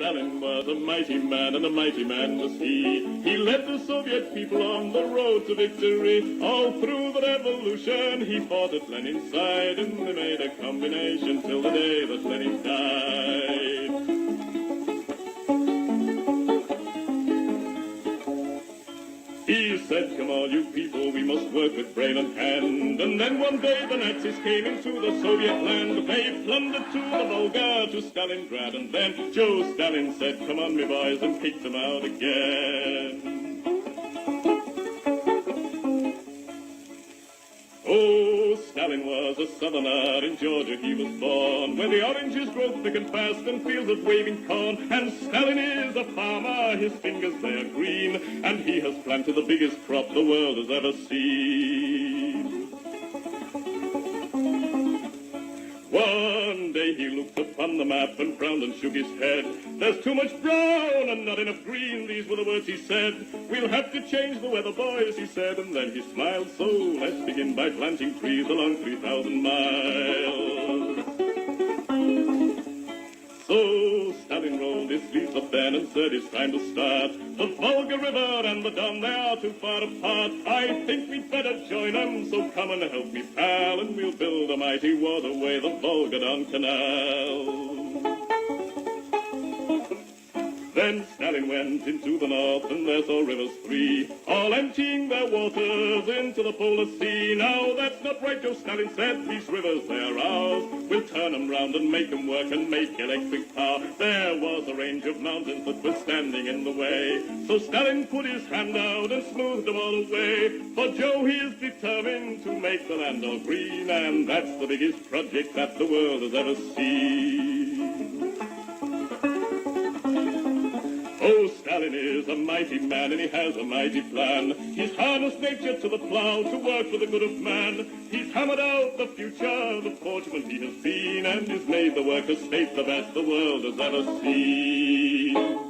Stalin was a mighty man, and a mighty man was he. He led the Soviet people on the road to victory. All through the revolution, he fought at Lenin's side, and they made a combination till the day that Lenin died. He said, come on, you people, we must work with brain and hand. And then one day the Nazis came into the Soviet land. They plundered to the Volga, to Stalingrad. And then Joe Stalin said, come on, me boys, and kicked them out again. Oh, Stalin was a southerner, in Georgia he was born, where the oranges grow thick and fast and fields of waving corn. And Stalin is a farmer, his fingers they are green, and he has planted the biggest crop the world has ever seen. One day he looked upon the map and frowned and shook his head. There's too much brown and not enough green, these were the words he said. We'll have to change the weather, boys, he said, and then he smiled. So let's begin by planting trees along 3,000 miles. So Stalin rolled his sleeves up then and said it's time to start. The Volga River and the Don, they are too far apart. I think we'd better join them, so come and help me, pal, and we'll build a mighty waterway, the Volga-Don Canal. Then Stalin went into the north, and there saw rivers three, all emptying their waters into the polar sea. Now that's not right, Joe Stalin said, these rivers, they are ours. We'll turn them round and make them work and make electric power. There was a range of mountains that were standing in the way, so Stalin put his hand out and smoothed them all away. For Joe, he is determined to make the land all green, and that's the biggest project that the world has ever seen. Oh, Stalin is a mighty man, and he has a mighty plan. He's harnessed nature to the plow to work for the good of man. He's hammered out the future, the fortunate he has seen, and he's made the workers' state the best the world has ever seen.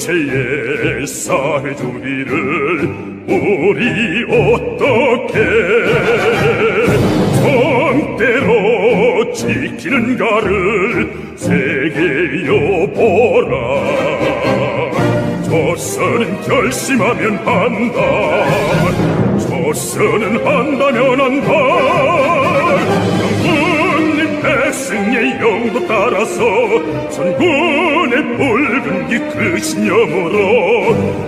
전체의 사회 주의를 우리 어떻게 정대로 지키는가를 세계여 보라. 조선은 결심하면 한다. 조선은 한다면 한다. 백성의 영도 따라서 선군의 붉은 이 그 신념으로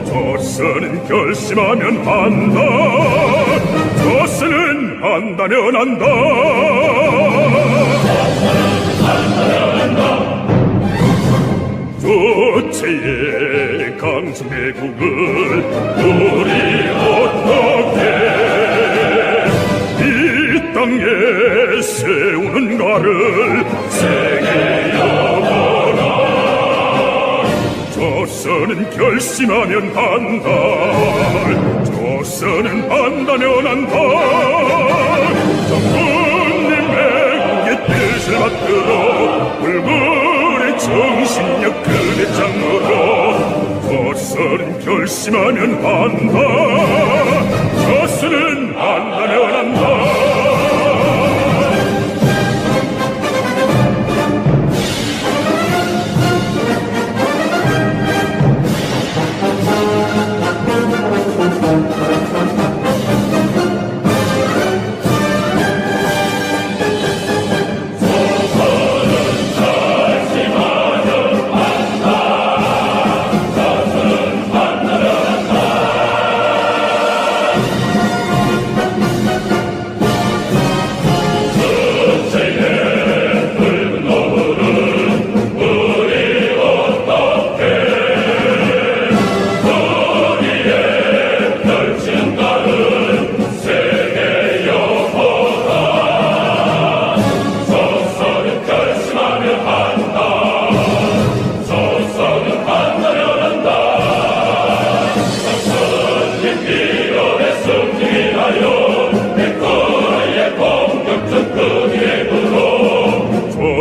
조선은 결심하면 한다. 조선은 한다면 한다. 조체의 강성대국을 우리 어떻게 이 땅에 세우는가를 세계여보라. 조선은 결심하면 한다. 조선은 한다면 한다. 정군님의 국의 뜻을 받들어 불굴의 정신력 그대 장으로 조선은 결심하면 한다. 조선은 한다면 한다.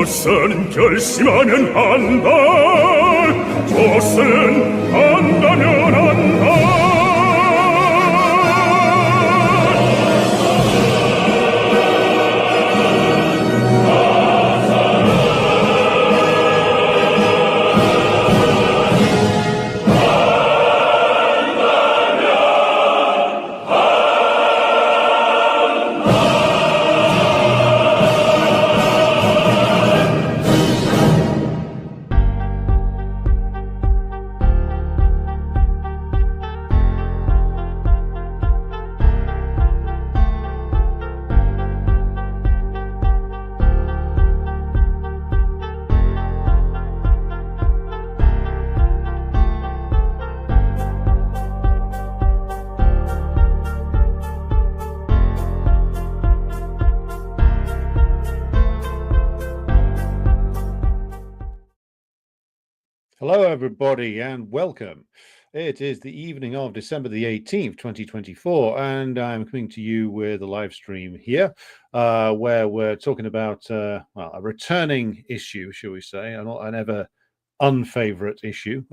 조선 결심하면 한다. 조선 한다면 한다. Hello, everybody, and welcome. It is the evening of December the 18th, 2024, and I'm coming to you with a live stream here where we're talking about a returning issue, shall we say, an ever unfavorite issue,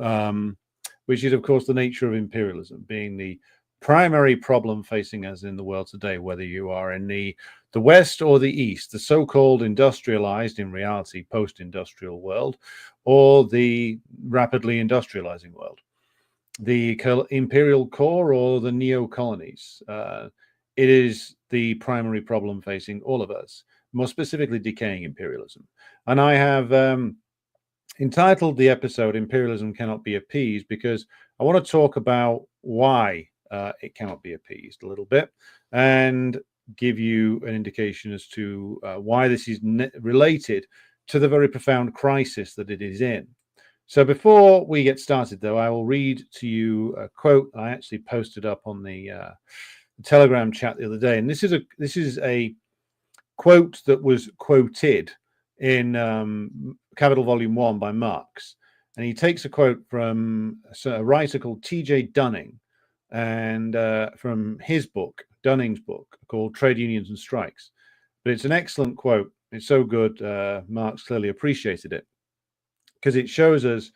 which is, of course, the nature of imperialism being the primary problem facing us in the world today, whether you are in the West or the East, the so-called industrialized, in reality, post-industrial world, or the rapidly industrializing world, the imperial core or the neo-colonies. It is the primary problem facing all of us, more specifically decaying imperialism. And I have entitled the episode Imperialism Cannot Be Appeased because I want to talk about why it cannot be appeased a little bit and give you an indication as to why this is related to the very profound crisis that it is in. So before we get started, though, I will read to you a quote I actually posted up on the Telegram chat the other day, and this is a quote that was quoted in Capital Volume 1 by Marx, and he takes a quote from a writer called T.J. Dunning, and from his book, Dunning's book, called Trade Unions and Strikes. But it's an excellent quote. It's so good, Marx clearly appreciated it, because it shows us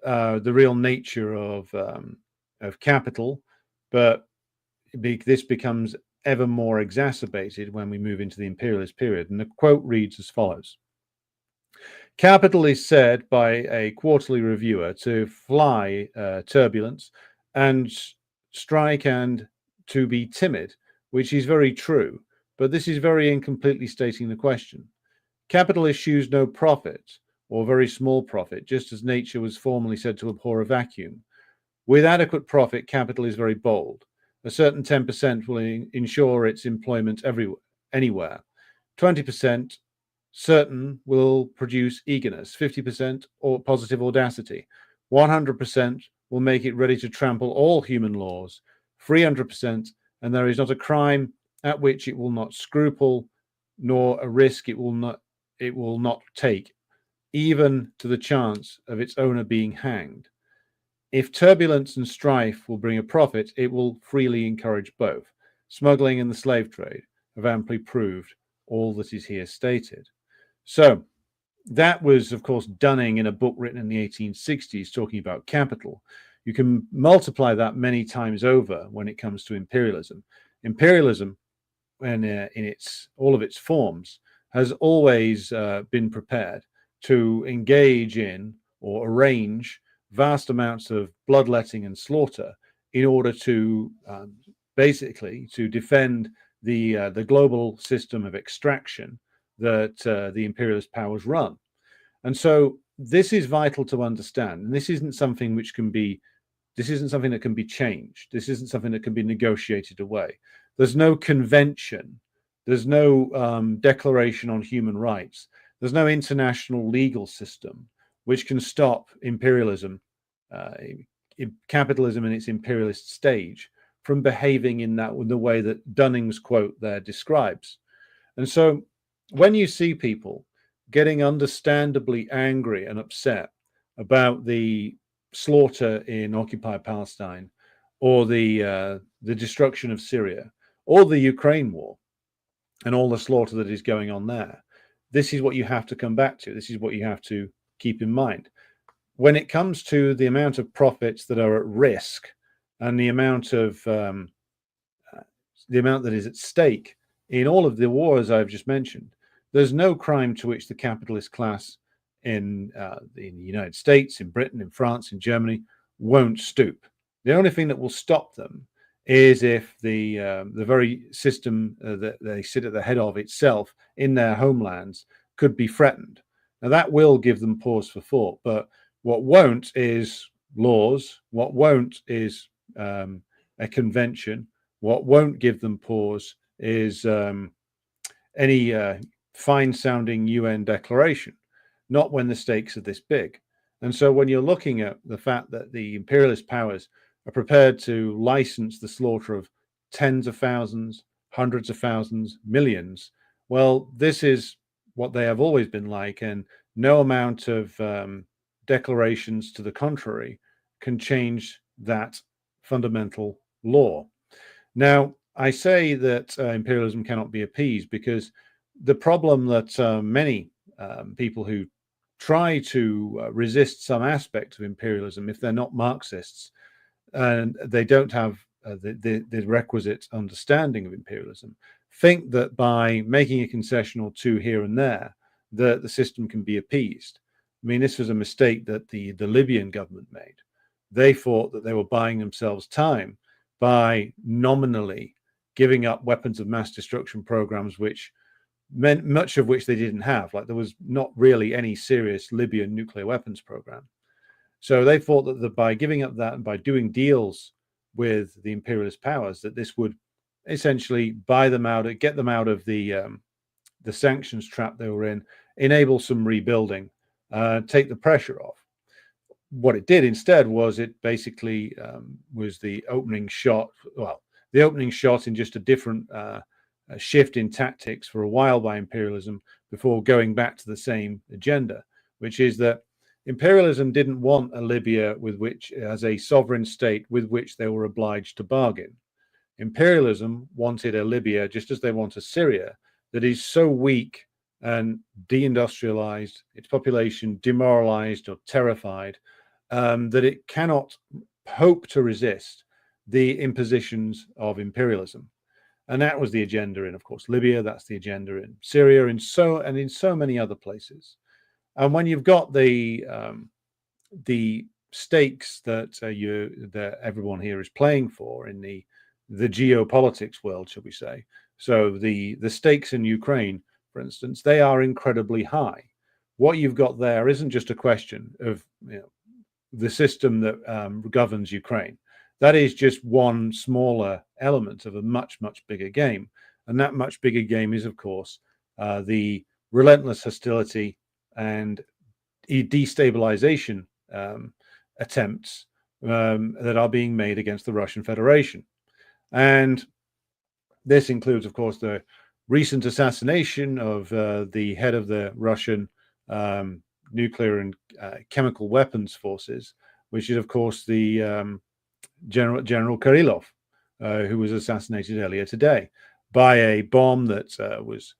the real nature of capital, but this becomes ever more exacerbated when we move into the imperialist period. And the quote reads as follows. Capital is said by a quarterly reviewer to fly turbulence and strike and to be timid, which is very true, but this is very incompletely stating the question. Capital eschews no profit, or very small profit, just as nature was formerly said to abhor a vacuum. With adequate profit, capital is very bold. A certain 10% will ensure its employment anywhere. 20% certain will produce eagerness. 50% or positive audacity. 100% will make it ready to trample all human laws. 300%, and there is not a crime at which it will not scruple, nor a risk it will not take, even to the chance of its owner being hanged. If turbulence and strife will bring a profit, it will freely encourage both. Smuggling and the slave trade have amply proved all that is here stated. So that was, of course, Dunning in a book written in the 1860s talking about capital. You can multiply that many times over when it comes to imperialism. Imperialism, in all of its forms, has always been prepared to engage in or arrange vast amounts of bloodletting and slaughter in order to basically to defend the global system of extraction that the imperialist powers run. And so this is vital to understand. And this isn't something that can be changed. This isn't something that can be negotiated away. There's no convention. There's no declaration on human rights. There's no international legal system which can stop imperialism, capitalism in its imperialist stage, from behaving in the way that Dunning's quote there describes. And so when you see people getting understandably angry and upset about the slaughter in occupied Palestine, or the destruction of Syria, or the Ukraine war, and all the slaughter that is going on there, this is what you have to come back to. This is what you have to keep in mind. When it comes to the amount of profits that are at risk and the amount that is at stake in all of the wars I've just mentioned, there's no crime to which the capitalist class in the United States, in Britain, in France, in Germany won't stoop. The only thing that will stop them is if the very system that they sit at the head of itself in their homelands could be threatened. Now that will give them pause for thought, but what won't is laws. What won't is a convention. What won't give them pause is any fine-sounding UN declaration, not when the stakes are this big. And so when you're looking at the fact that the imperialist powers are prepared to license the slaughter of tens of thousands, hundreds of thousands, millions, well, this is what they have always been like, and no amount of declarations to the contrary can change that fundamental law. Now, I say that imperialism cannot be appeased because the problem that many people who try to resist some aspect of imperialism, if they're not Marxists and they don't have the requisite understanding of imperialism, think that by making a concession or two here and there, the system can be appeased. I mean, this was a mistake that the Libyan government made. They thought that they were buying themselves time by nominally giving up weapons of mass destruction programs, which meant much of which they didn't have. Like there was not really any serious Libyan nuclear weapons program. So they thought that by giving up that and by doing deals with the imperialist powers, that this would essentially buy them out, get them out of the sanctions trap they were in, enable some rebuilding, take the pressure off. What it did instead was it basically was the opening shot. Well, the opening shot in just a different shift in tactics for a while by imperialism before going back to the same agenda, which is that imperialism didn't want a Libya with which, as a sovereign state, with which they were obliged to bargain. Imperialism wanted a Libya, just as they want a Syria, that is so weak and deindustrialized, its population demoralized or terrified, that it cannot hope to resist the impositions of imperialism. And that was the agenda in, of course, Libya. That's the agenda in Syria, in so many other places. And when you've got the stakes that everyone here is playing for in the geopolitics world, shall we say? So the stakes in Ukraine, for instance, they are incredibly high. What you've got there isn't just a question of the system that governs Ukraine. That is just one smaller element of a much, much bigger game. And that much bigger game is, of course, the relentless hostility and destabilization attempts that are being made against the Russian Federation. And this includes, of course, the recent assassination of the head of the Russian nuclear and chemical weapons forces, which is, of course, the General Kirillov, who was assassinated earlier today by a bomb that was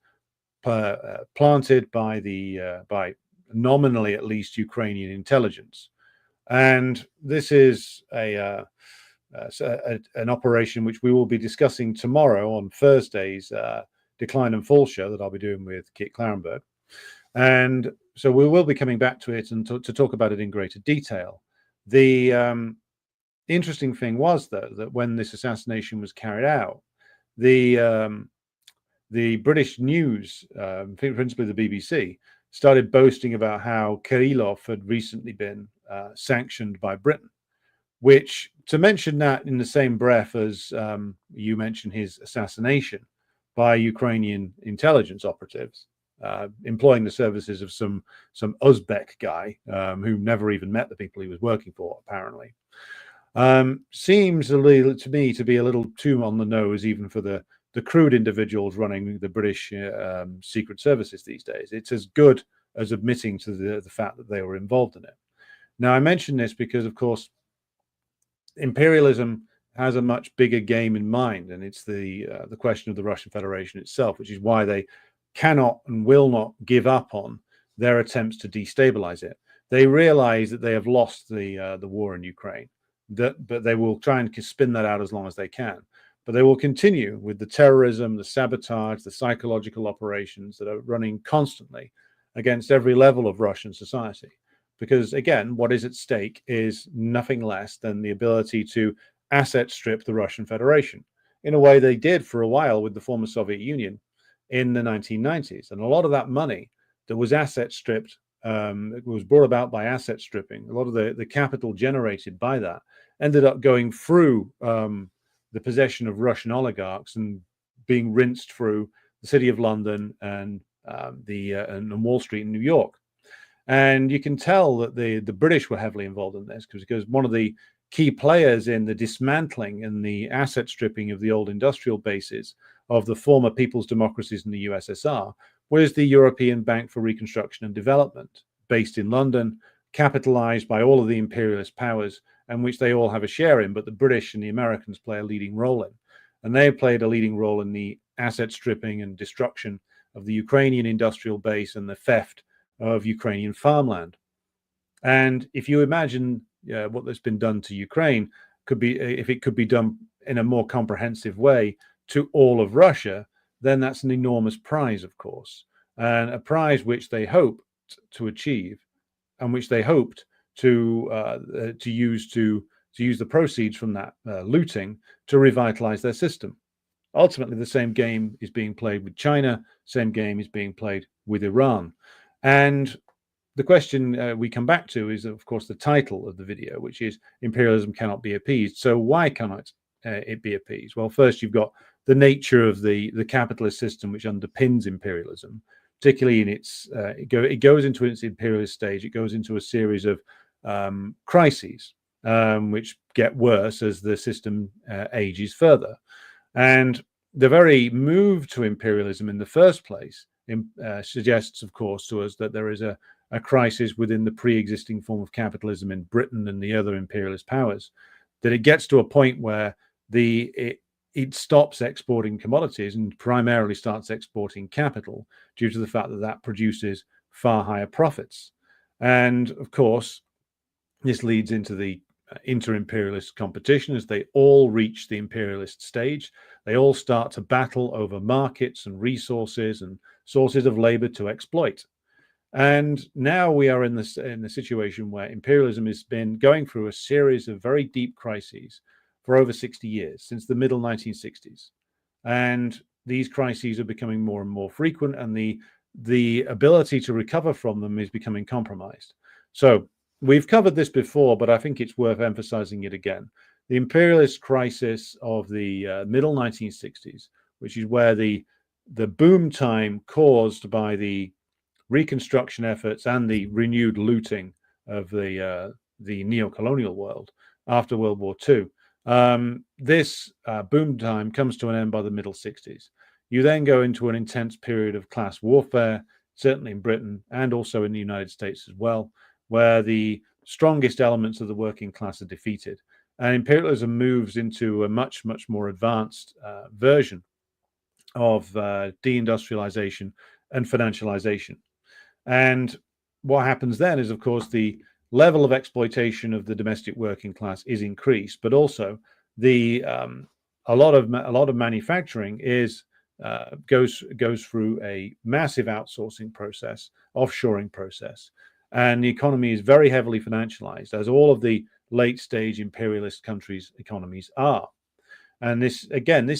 planted by nominally at least Ukrainian intelligence. And this is an operation which we will be discussing tomorrow on Thursday's Decline and Fall show that I'll be doing with Kit Clarenberg. And so we will be coming back to it and to talk about it in greater detail. The interesting thing was, though, that when this assassination was carried out, the British news, principally the BBC, started boasting about how Kirillov had recently been sanctioned by Britain, which, to mention that in the same breath as you mentioned his assassination by Ukrainian intelligence operatives, employing the services of some Uzbek guy who never even met the people he was working for, apparently, seems to me to be a little too on the nose, even for the crude individuals running the British secret services these days. It's as good as admitting to the fact that they were involved in it. Now, I mention this because, of course, imperialism has a much bigger game in mind, and it's the question of the Russian Federation itself, which is why they cannot and will not give up on their attempts to destabilize it. They realize that they have lost the war in Ukraine, but they will try and spin that out as long as they can. But they will continue with the terrorism, the sabotage, the psychological operations that are running constantly against every level of Russian society. Because again, what is at stake is nothing less than the ability to asset strip the Russian Federation in a way they did for a while with the former Soviet Union in the 1990s. And a lot of that money that was asset stripped, it was brought about by asset stripping. A lot of the capital generated by that ended up going through the possession of Russian oligarchs and being rinsed through the City of London and and Wall Street in New York. And you can tell that the British were heavily involved in this because one of the key players in the dismantling and the asset stripping of the old industrial bases of the former people's democracies in the USSR was the European Bank for Reconstruction and Development, based in London, capitalized by all of the imperialist powers, and which they all have a share in, but the British and the Americans play a leading role in. And they played a leading role in the asset stripping and destruction of the Ukrainian industrial base and the theft of Ukrainian farmland. And if you imagine what has been done to Ukraine, if it could be done in a more comprehensive way to all of Russia, then that's an enormous prize, of course, and a prize which they hoped to achieve, and which they hoped to use the proceeds from that looting to revitalize their system. Ultimately, the same game is being played with China, same game is being played with Iran. And the question we come back to is, of course, the title of the video, which is Imperialism Cannot Be Appeased. So why cannot it be appeased? Well, first, you've got the nature of the capitalist system which underpins imperialism, particularly in its, it goes into its imperialist stage. It goes into a series of crises, which get worse as the system ages further. And the very move to imperialism in the first place suggests, of course, to us that there is a crisis within the pre-existing form of capitalism in Britain and the other imperialist powers, that it gets to a point where it stops exporting commodities and primarily starts exporting capital due to the fact that that produces far higher profits. And of course, this leads into the inter-imperialist competition as they all reach the imperialist stage. They all start to battle over markets and resources and sources of labor to exploit. And now we are in the situation where imperialism has been going through a series of very deep crises for over 60 years, since the middle 1960s. And these crises are becoming more and more frequent, and the ability to recover from them is becoming compromised. So we've covered this before, but I think it's worth emphasizing it again. The imperialist crisis of the middle 1960s, which is where the boom time caused by the reconstruction efforts and the renewed looting of the neo-colonial world after World War II. This boom time comes to an end by the middle 60s. You then go into an intense period of class warfare, certainly in Britain and also in the United States as well, where the strongest elements of the working class are defeated. And imperialism moves into a much, much more advanced version of deindustrialization and financialization. And what happens then is, of course, the level of exploitation of the domestic working class is increased, but also a lot of manufacturing goes through a massive outsourcing process, offshoring process, and the economy is very heavily financialized, as all of the late stage imperialist countries' economies are. And this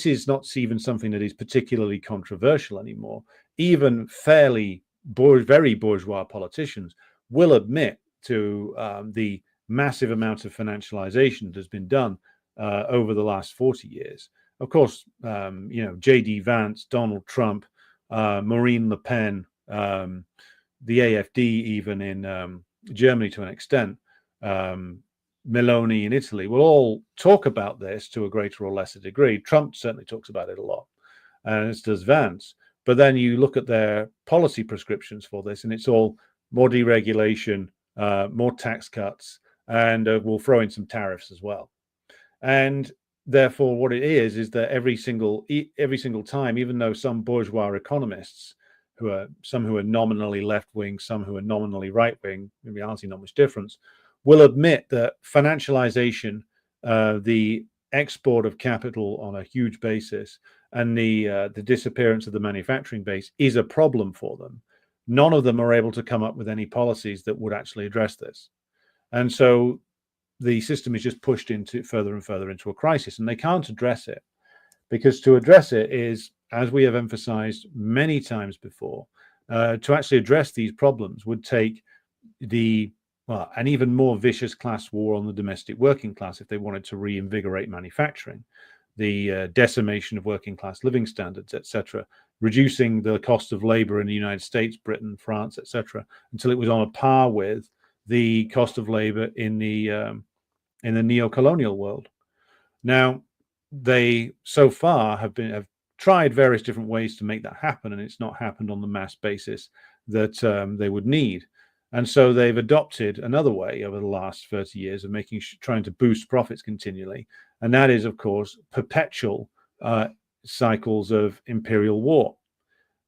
is not even something that is particularly controversial anymore. Even very bourgeois politicians will admit to the massive amount of financialization that has been done over the last 40 years. Of course, J.D. Vance, Donald Trump, Marine Le Pen, the AFD, even in Germany to an extent, Meloni in Italy, will all talk about this to a greater or lesser degree. Trump certainly talks about it a lot, and as does Vance. But then you look at their policy prescriptions for this, and it's all more deregulation, more tax cuts, and we'll throw in some tariffs as well. And therefore, what it is that every single time, even though some bourgeois economists some who are nominally left-wing, some who are nominally right-wing, in reality not much difference, will admit that financialization, the export of capital on a huge basis, and the disappearance of the manufacturing base is a problem for them. None of them are able to come up with any policies that would actually address this. And so the system is just pushed into further and further into a crisis, and they can't address it, because to address it is, as we have emphasized many times before, to actually address these problems would take an even more vicious class war on the domestic working class if they wanted to reinvigorate manufacturing, the decimation of working class living standards, etc., reducing the cost of labor in the United States, Britain, France, etc., until it was on a par with the cost of labor in the neo-colonial world. Now, they so far have tried various different ways to make that happen, and it's not happened on the mass basis that they would need. And so they've adopted another way over the last 30 years of trying to boost profits continually, and that is, of course, perpetual cycles of imperial war.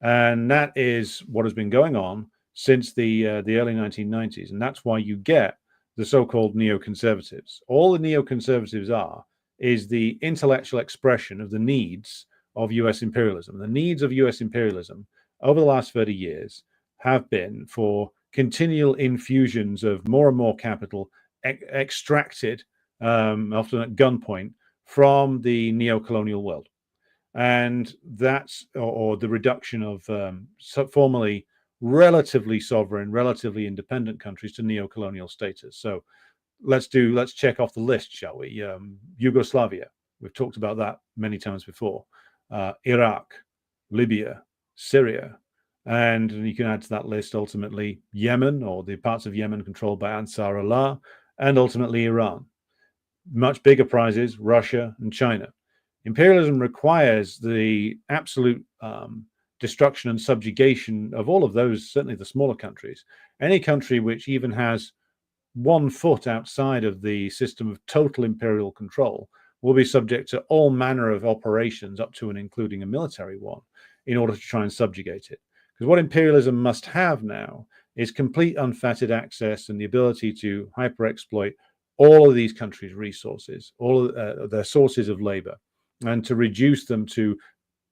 And that is what has been going on since the early 1990s, and that's why you get the so-called neoconservatives. All the neoconservatives is the intellectual expression of the needs of US imperialism. The needs of US imperialism over the last 30 years have been for continual infusions of more and more capital extracted, often at gunpoint, from the neo-colonial world. And that's, or the reduction of formerly relatively sovereign, relatively independent countries to neo-colonial status. So let's check off the list, shall we? Yugoslavia, we've talked about that many times before. Iraq, Libya, Syria, and you can add to that list ultimately Yemen, or the parts of Yemen controlled by Ansar Allah, and ultimately Iran. Much bigger prizes, Russia and China. Imperialism requires the absolute destruction and subjugation of all of those, certainly the smaller countries. Any country which even has 1 foot outside of the system of total imperial control will be subject to all manner of operations, up to and including a military one, in order to try and subjugate it. Because what imperialism must have now is complete unfettered access and the ability to hyper-exploit all of these countries' resources, all of their sources of labor, and to reduce them to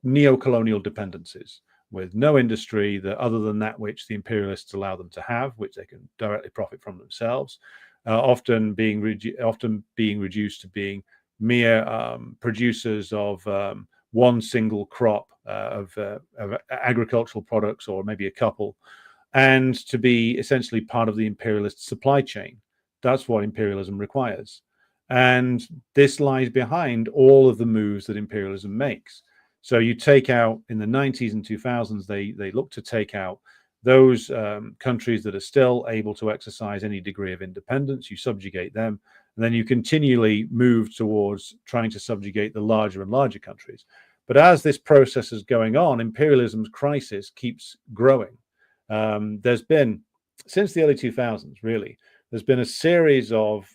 neo-colonial dependencies with no industry other than that which the imperialists allow them to have, which they can directly profit from themselves, often being reduced to being mere producers of one single crop of agricultural products, or maybe a couple, and to be essentially part of the imperialist supply chain. That's what imperialism requires. And this lies behind all of the moves that imperialism makes. So you take out, in the 90s and 2000s, they look to take out those countries that are still able to exercise any degree of independence. You subjugate them, and then you continually move towards trying to subjugate the larger and larger countries. But as this process is going on, imperialism's crisis keeps growing. There's been, since the early 2000s, really, there's been a series of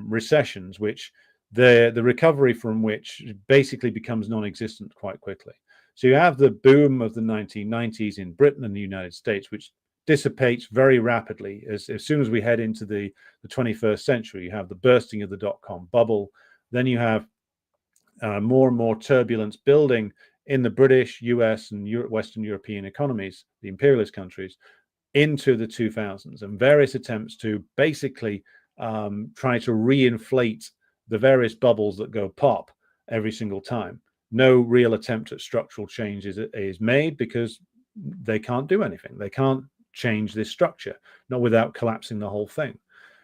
recessions which the recovery from which basically becomes non-existent quite quickly. So you have the boom of the 1990s in Britain and the United States, which dissipates very rapidly as soon as we head into the 21st century. You have the bursting of the dot-com bubble. Then you have more and more turbulence building in the British, US, and Western European economies, the imperialist countries, into the 2000s, and various attempts to basically try to reinflate the various bubbles that go pop every single time. No real attempt at structural change is made, because they can't do anything. They can't change this structure, not without collapsing the whole thing.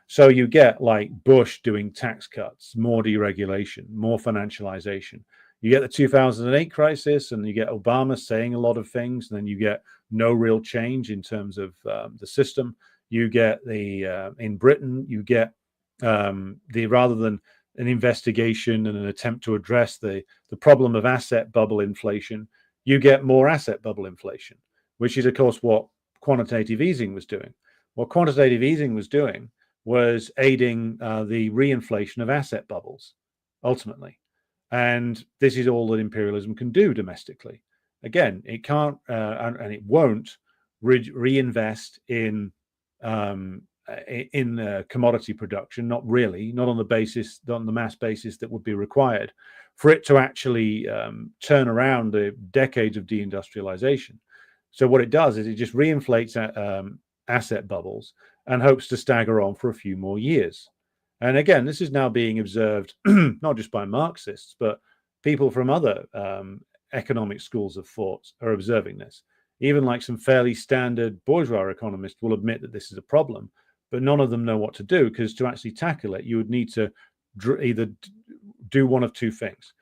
So you get like Bush doing tax cuts, more deregulation, more financialization. You get the 2008 crisis, and you get Obama saying a lot of things, and then you get no real change in terms of the system. You get in Britain, you get rather than an investigation and an attempt to address the problem of asset bubble inflation, you get more asset bubble inflation, which is, of course, what quantitative easing was doing. What quantitative easing was doing was aiding the reinflation of asset bubbles, ultimately. And this is all that imperialism can do domestically. Again, it can't and it won't reinvest in commodity production, not on the mass basis that would be required for it to actually turn around the decades of deindustrialization. So what it does is it just reinflates asset bubbles and hopes to stagger on for a few more years. And again, this is now being observed not just by Marxists, but people from other economic schools of thought are observing this. Even like some fairly standard bourgeois economists will admit that this is a problem, but none of them know what to do, because to actually tackle it, you would need to either do one of two things: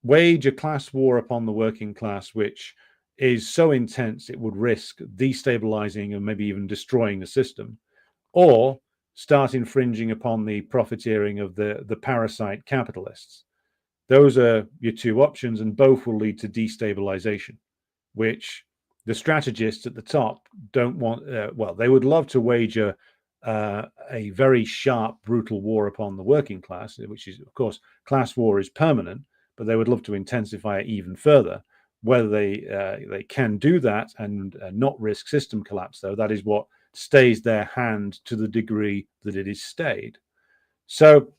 wage a class war upon the working class, which is so intense it would risk destabilizing and maybe even destroying the system, or start infringing upon the profiteering of the parasite capitalists. Those are your two options, and both will lead to destabilization, which the strategists at the top don't want. They would love to wage a very sharp, brutal war upon the working class, which is, of course, class war is permanent, but they would love to intensify it even further. Whether they can do that and not risk system collapse, though, that is what stays their hand to the degree that it is stayed. So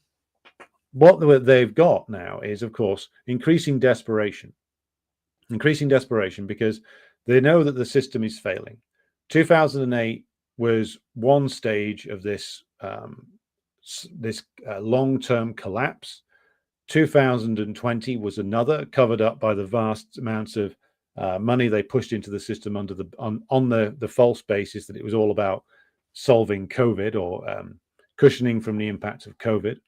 what they've got now is, of course, increasing desperation, because they know that the system is failing. 2008 was one stage of this long-term collapse. 2020 was another, covered up by the vast amounts of money they pushed into the system on the false basis that it was all about solving COVID or cushioning from the impact of COVID.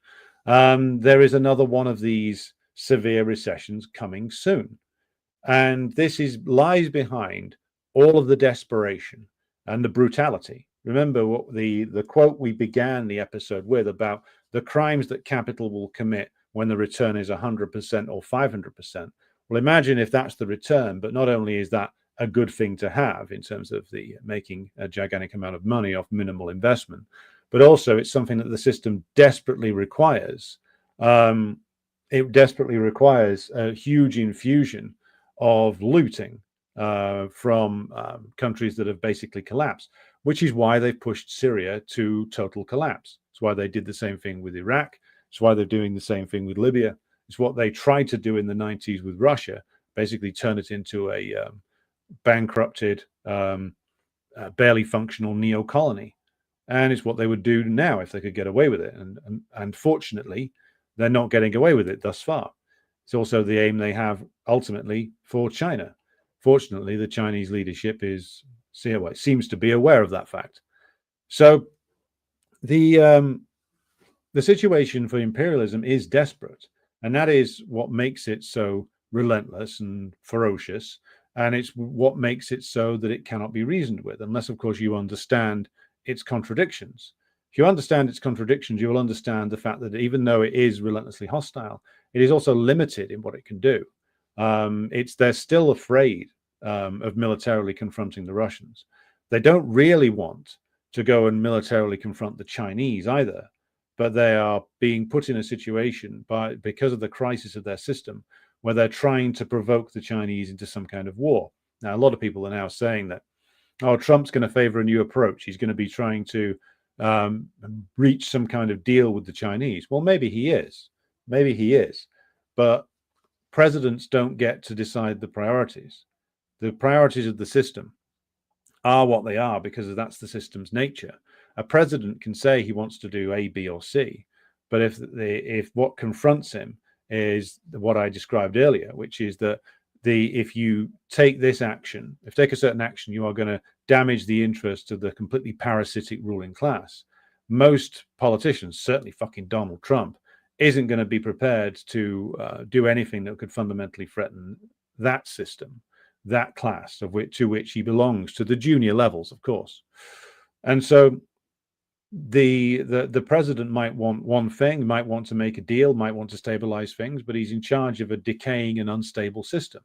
There is another one of these severe recessions coming soon. And this lies behind all of the desperation and the brutality. Remember what the quote we began the episode with about the crimes that capital will commit when the return is 100% or 500%. Well, imagine if that's the return, but not only is that a good thing to have in terms of the making a gigantic amount of money off minimal investment, but also it's something that the system desperately requires. It desperately requires a huge infusion of looting from countries that have basically collapsed, which is why they've pushed Syria to total collapse. It's why they did the same thing with Iraq. It's why they're doing the same thing with Libya. It's what they tried to do in the 90s with Russia, basically turn it into a bankrupted, barely functional neo-colony. And it's what they would do now if they could get away with it. And fortunately, they're not getting away with it thus far. It's also the aim they have ultimately for China. Fortunately, the Chinese leadership seems to be aware of that fact. So the situation for imperialism is desperate, and that is what makes it so relentless and ferocious, and it's what makes it so that it cannot be reasoned with, unless, of course, you understand its contradictions. If you understand its contradictions, you will understand the fact that even though it is relentlessly hostile, it is also limited in what it can do. They're still afraid of militarily confronting the Russians. They don't really want to go and militarily confront the Chinese either, but they are being put in a situation because of the crisis of their system where they're trying to provoke the Chinese into some kind of war. Now, a lot of people are now saying that, Trump's going to favor a new approach. He's going to be trying to reach some kind of deal with the Chinese. Well, maybe he is. But presidents don't get to decide the priorities. The priorities of the system are what they are because that's the system's nature. A president can say he wants to do A, B, or C, but if what confronts him is what I described earlier, which is that if you take a certain action, you are going to damage the interests of the completely parasitic ruling class. Most politicians, certainly fucking Donald Trump, isn't going to be prepared to do anything that could fundamentally threaten that system, that class to which he belongs, to the junior levels, of course. And so the president might want one thing, might want to make a deal, might want to stabilize things, but he's in charge of a decaying and unstable system,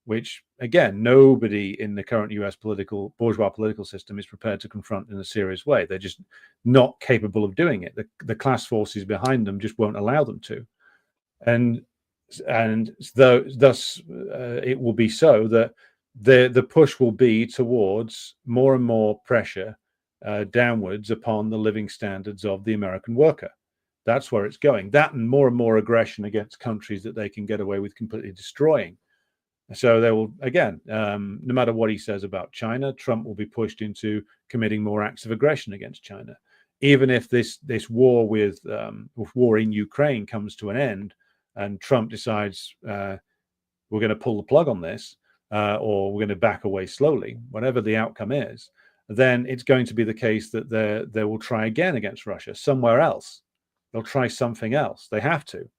which, again, nobody in the current US bourgeois political system is prepared to confront in a serious way. They're just not capable of doing it. The class forces behind them just won't allow them to. And thus it will be so that the push will be towards more and more pressure downwards upon the living standards of the American worker. That's where it's going. That and more aggression against countries that they can get away with completely destroying. So they will, again, no matter what he says about China, Trump will be pushed into committing more acts of aggression against China. Even if this war with war in Ukraine comes to an end, and Trump decides we're going to pull the plug on this, or we're going to back away slowly, whatever the outcome is, then it's going to be the case that they will try again against Russia somewhere else. They'll try something else. They have to,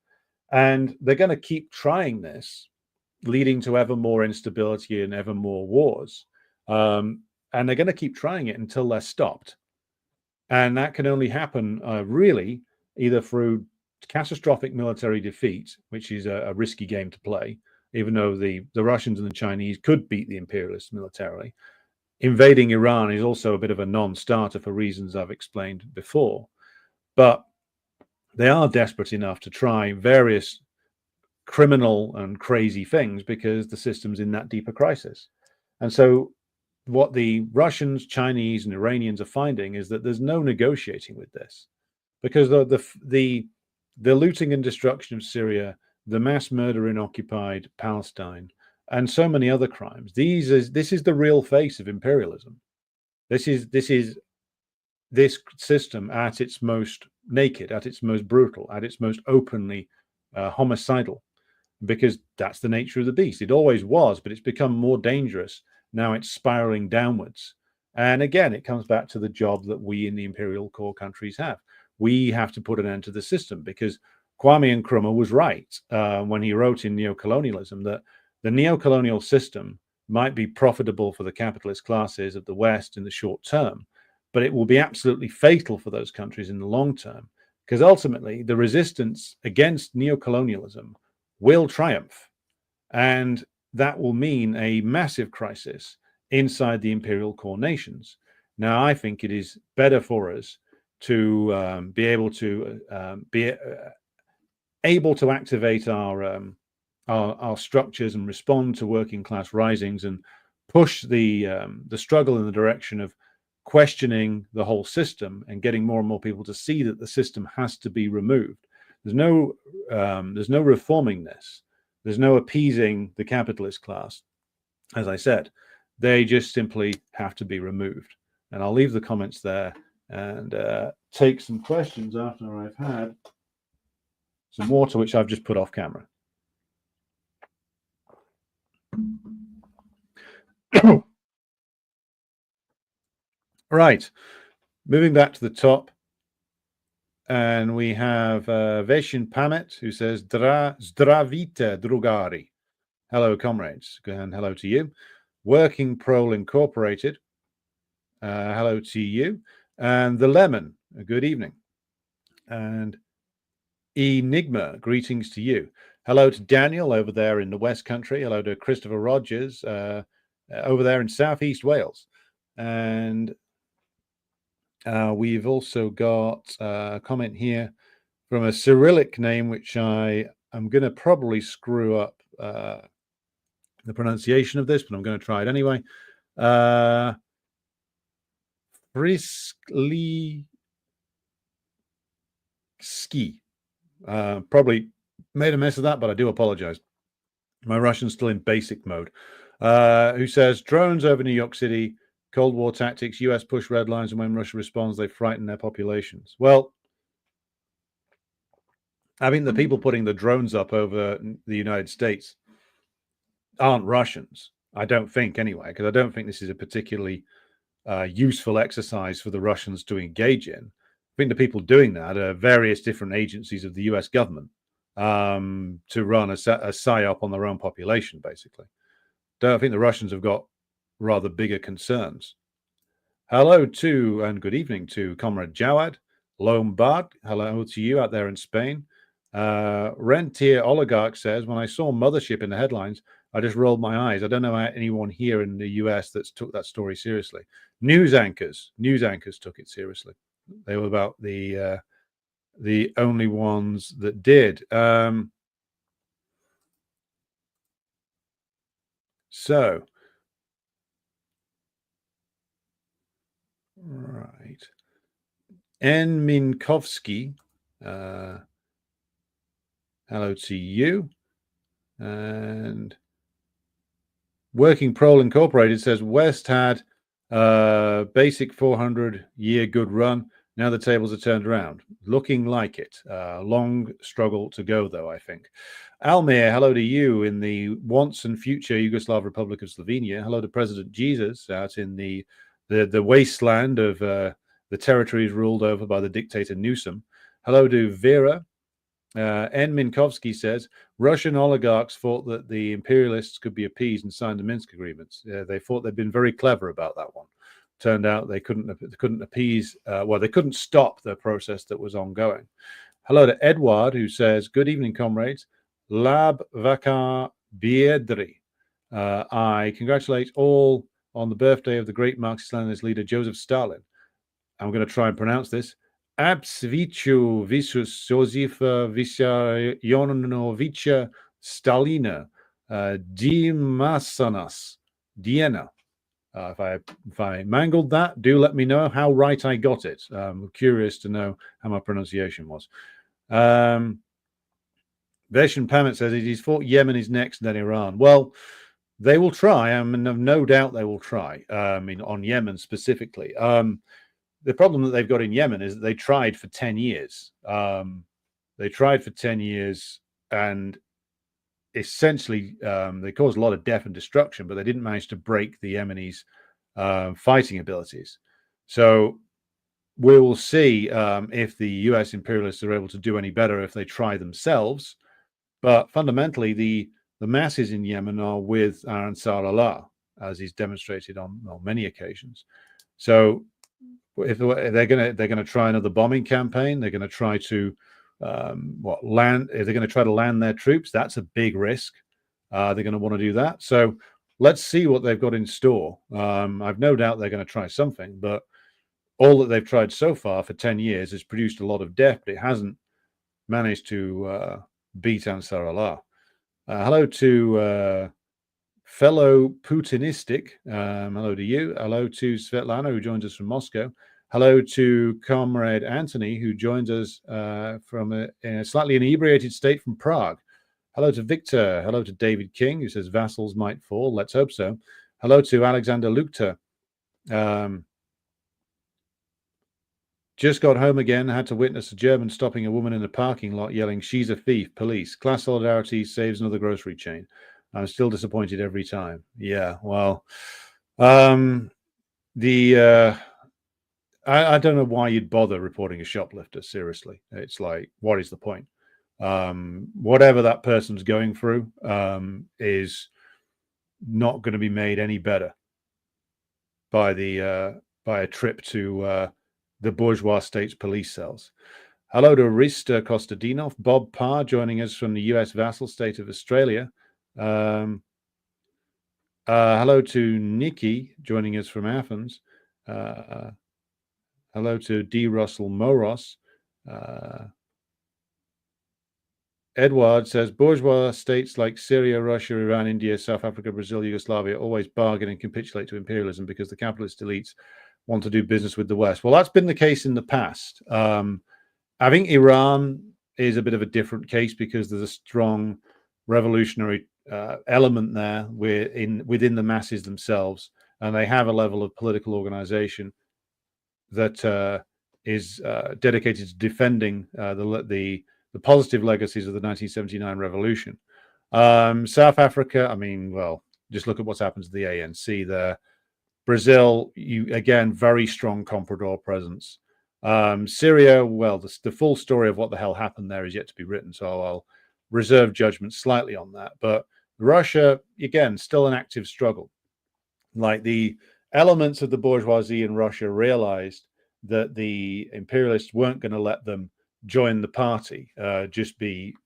and they're going to keep trying this, leading to ever more instability and ever more wars. And they're going to keep trying it until they're stopped. And that can only happen really either through catastrophic military defeat, which is a risky game to play, even though the Russians and the Chinese could beat the imperialists militarily. Invading Iran is also a bit of a non-starter for reasons I've explained before. But they are desperate enough to try various criminal and crazy things because the system's in that deeper crisis. And so what the Russians, Chinese, and Iranians are finding is that there's no negotiating with this, because the looting and destruction of Syria, the mass murder in occupied Palestine, and so many other crimes. This is the real face of imperialism. This is this system at its most naked, at its most brutal, at its most openly homicidal, because that's the nature of the beast. It always was, but it's become more dangerous. Now it's spiraling downwards. And again, it comes back to the job that we in the imperial core countries have. We have to put an end to the system, because Kwame Nkrumah was right when he wrote in Neocolonialism that the neocolonial system might be profitable for the capitalist classes of the West in the short term, but it will be absolutely fatal for those countries in the long term, because ultimately the resistance against neocolonialism will triumph, and that will mean a massive crisis inside the imperial core nations. Now, I think it is better for us to be able to activate our structures and respond to working class risings and push the struggle in the direction of questioning the whole system and getting more and more people to see that the system has to be removed. There's no reforming this. There's no appeasing the capitalist class. As I said, they just simply have to be removed. And I'll leave the comments there and take some questions after I've had some water, which I've just put off camera. Right, moving back to the top. And we have Veshin Pamet, who says, Zdravite, drugari. Hello, comrades, and hello to you. Working Prole Incorporated, hello to you. And The Lemon, good evening. And Enigma, greetings to you. Hello to Daniel over there in the West Country. Hello to Christopher Rogers over there in Southeast Wales. And we've also got a comment here from a Cyrillic name, which I am going to probably screw up the pronunciation of this, but I'm going to try it anyway. Friskli Ski. Probably made a mess of that, but I do apologize. My Russian's still in basic mode. Who says, drones over New York City, Cold War tactics, US push red lines, and when Russia responds, they frighten their populations. Well, I mean, the people putting the drones up over the United States aren't Russians. I don't think, anyway, because I don't think this is a particularly useful exercise for the Russians to engage in. I think the people doing that are various different agencies of the US government to run a psyop on their own population, basically. I think the Russians have got rather bigger concerns. Hello to, and good evening to Comrade Jawad Lombard. Hello to you out there in Spain. Rentier Oligarch says, when I saw Mothership in the headlines, I just rolled my eyes. I don't know anyone here in the US that's took that story seriously. News anchors took it seriously. They were about the only ones that did. So right. N. Minkowski, hello to you. And Working Prole Incorporated says West had basic 400-year good run. Now the tables are turned around. Looking like it. Long struggle to go, though, I think. Almir, hello to you in the once and future Yugoslav Republic of Slovenia. Hello to President Jesus out in the wasteland of the territories ruled over by the dictator Newsom. Hello to Vera. N. Minkowski says Russian oligarchs thought that the imperialists could be appeased and signed the Minsk agreements. They thought they'd been very clever about that one. Turned out they couldn't appease. They couldn't stop the process that was ongoing. Hello to Edward, who says, "Good evening, comrades. Lab Vakar Biedri. I congratulate all on the birthday of the great Marxist-Leninist leader Joseph Stalin." I'm going to try and pronounce this. Absvichu Visus Josefa Vissarionovича Stalina Dimasanas Diena. If I mangled that, do let me know how right I got it. I'm curious to know how my pronunciation was. Veshan Pamet says he's fought Yemen is next, then Iran. Well, they will try. I mean, no doubt they will try. On Yemen specifically. The problem that they've got in Yemen is that they tried for 10 years. They tried for 10 years and essentially they caused a lot of death and destruction, but they didn't manage to break the Yemenis' fighting abilities. So we will see if the US imperialists are able to do any better if they try themselves. But fundamentally, the masses in Yemen are with Ansar Allah, as he's demonstrated on many occasions. So if they're going to try another bombing campaign, they're going to try to land. If they're going to try to land their troops, that's a big risk. They're going to want to do that. So let's see what they've got in store. I've no doubt they're going to try something, but all that they've tried so far for 10 years has produced a lot of death, but it hasn't managed to beat Ansar Allah. Hello to fellow Putinistic. Hello to you. Hello to Svetlana, who joins us from Moscow. Hello to Comrade Anthony, who joins us from in a slightly inebriated state from Prague. Hello to Victor. Hello to David King, who says vassals might fall. Let's hope so. Hello to Alexander Lukter. Just got home again. Had to witness a German stopping a woman in a parking lot yelling, "She's a thief, police." Class solidarity saves another grocery chain. I'm still disappointed every time. Yeah, well, I don't know why you'd bother reporting a shoplifter. Seriously, it's like, what is the point? Whatever that person's going through is not going to be made any better by a trip to the bourgeois state's police cells. Hello to Rista Kostadinov, Bob Parr joining us from the US vassal state of Australia. Hello to Nikki joining us from Athens. Hello to D. Russell Moros. Edward says bourgeois states like Syria, Russia, Iran, India, South Africa, Brazil, Yugoslavia always bargain and capitulate to imperialism because the capitalist elites want to do business with the West. Well, that's been the case in the past. I think Iran is a bit of a different case because there's a strong revolutionary element there within the masses themselves, and they have a level of political organization that is dedicated to defending the positive legacies of the 1979 revolution. South Africa, I mean, well, just look at what's happened to the ANC there. Brazil, again, very strong comprador presence. Syria, well, the full story of what the hell happened there is yet to be written, so I'll reserve judgment slightly on that. But Russia, again, still an active struggle. Like, the elements of the bourgeoisie in Russia realized that the imperialists weren't going to let them join the party, just be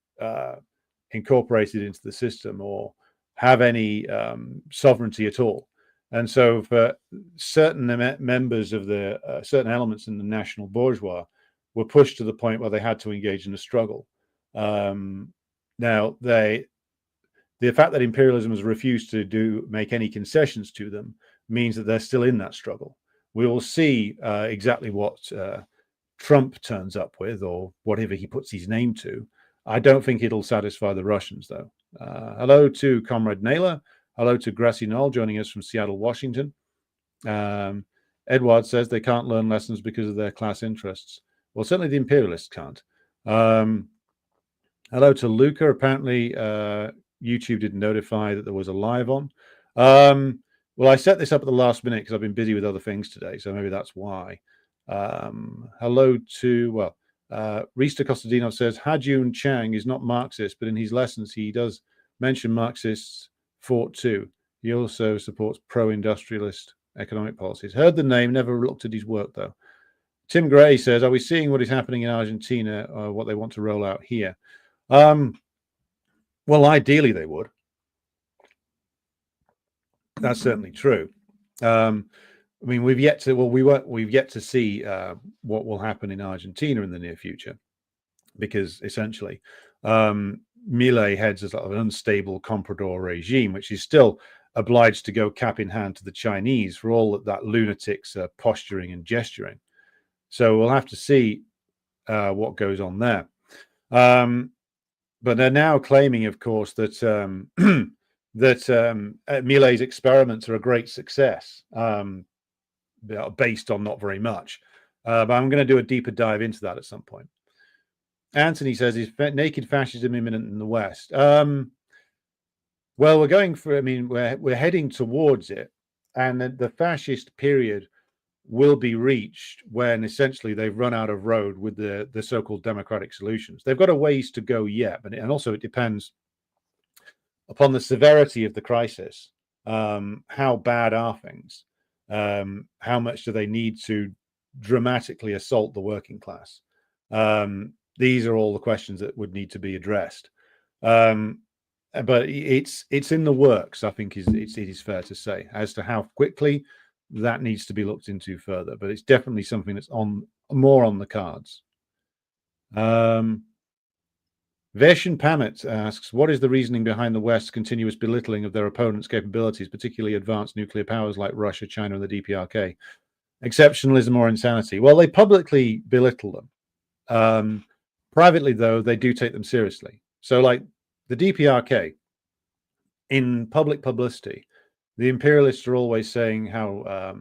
incorporated into the system or have any sovereignty at all. And so for certain members of the certain elements in the national bourgeois were pushed to the point where they had to engage in a struggle. Now, the fact that imperialism has refused to make any concessions to them means that they're still in that struggle. We will see exactly what Trump turns up with, or whatever he puts his name to. I don't think it'll satisfy the Russians, though. Hello to Comrade Naylor. Hello to Grassy Knoll, joining us from Seattle, Washington. Edward says they can't learn lessons because of their class interests. Well, certainly the imperialists can't. Hello to Luca. Apparently, YouTube didn't notify that there was a live on. Well, I set this up at the last minute because I've been busy with other things today, so maybe that's why. Hello to, Rista Costadino says, Hajun Chang is not Marxist, but in his lessons he does mention Marxists fought too. He also supports pro-industrialist economic policies. Heard the name, never looked at his work, though. Tim Gray says, are we seeing what is happening in Argentina, or what they want to roll out here? Well, ideally they would. That's certainly true. I mean, we've yet to see what will happen in Argentina in the near future, because essentially Milei heads a sort of an unstable comprador regime, which is still obliged to go cap in hand to the Chinese for all that lunatic's posturing and gesturing. So we'll have to see what goes on there. But they're now claiming, of course, that Milei's experiments are a great success, based on not very much. But I'm going to do a deeper dive into that at some point. Anthony says, is naked fascism imminent in the West? Well, we're going for, I mean, we're heading towards it. And the fascist period will be reached when essentially they've run out of road with the so-called democratic solutions. They've got a ways to go yet, and also it depends upon the severity of the crisis. How bad are things? How much do they need to dramatically assault the working class? These are all the questions that would need to be addressed. But it's in the works, I think it is fair to say. As to how quickly, that needs to be looked into further, but it's definitely something that's more on the cards. Veshan Pamet asks, what is the reasoning behind the West's continuous belittling of their opponents' capabilities, particularly advanced nuclear powers like Russia, China, and the DPRK? Exceptionalism or insanity? Well, they publicly belittle them. Privately, though, they do take them seriously. So, like the DPRK, in public publicity, the imperialists are always saying how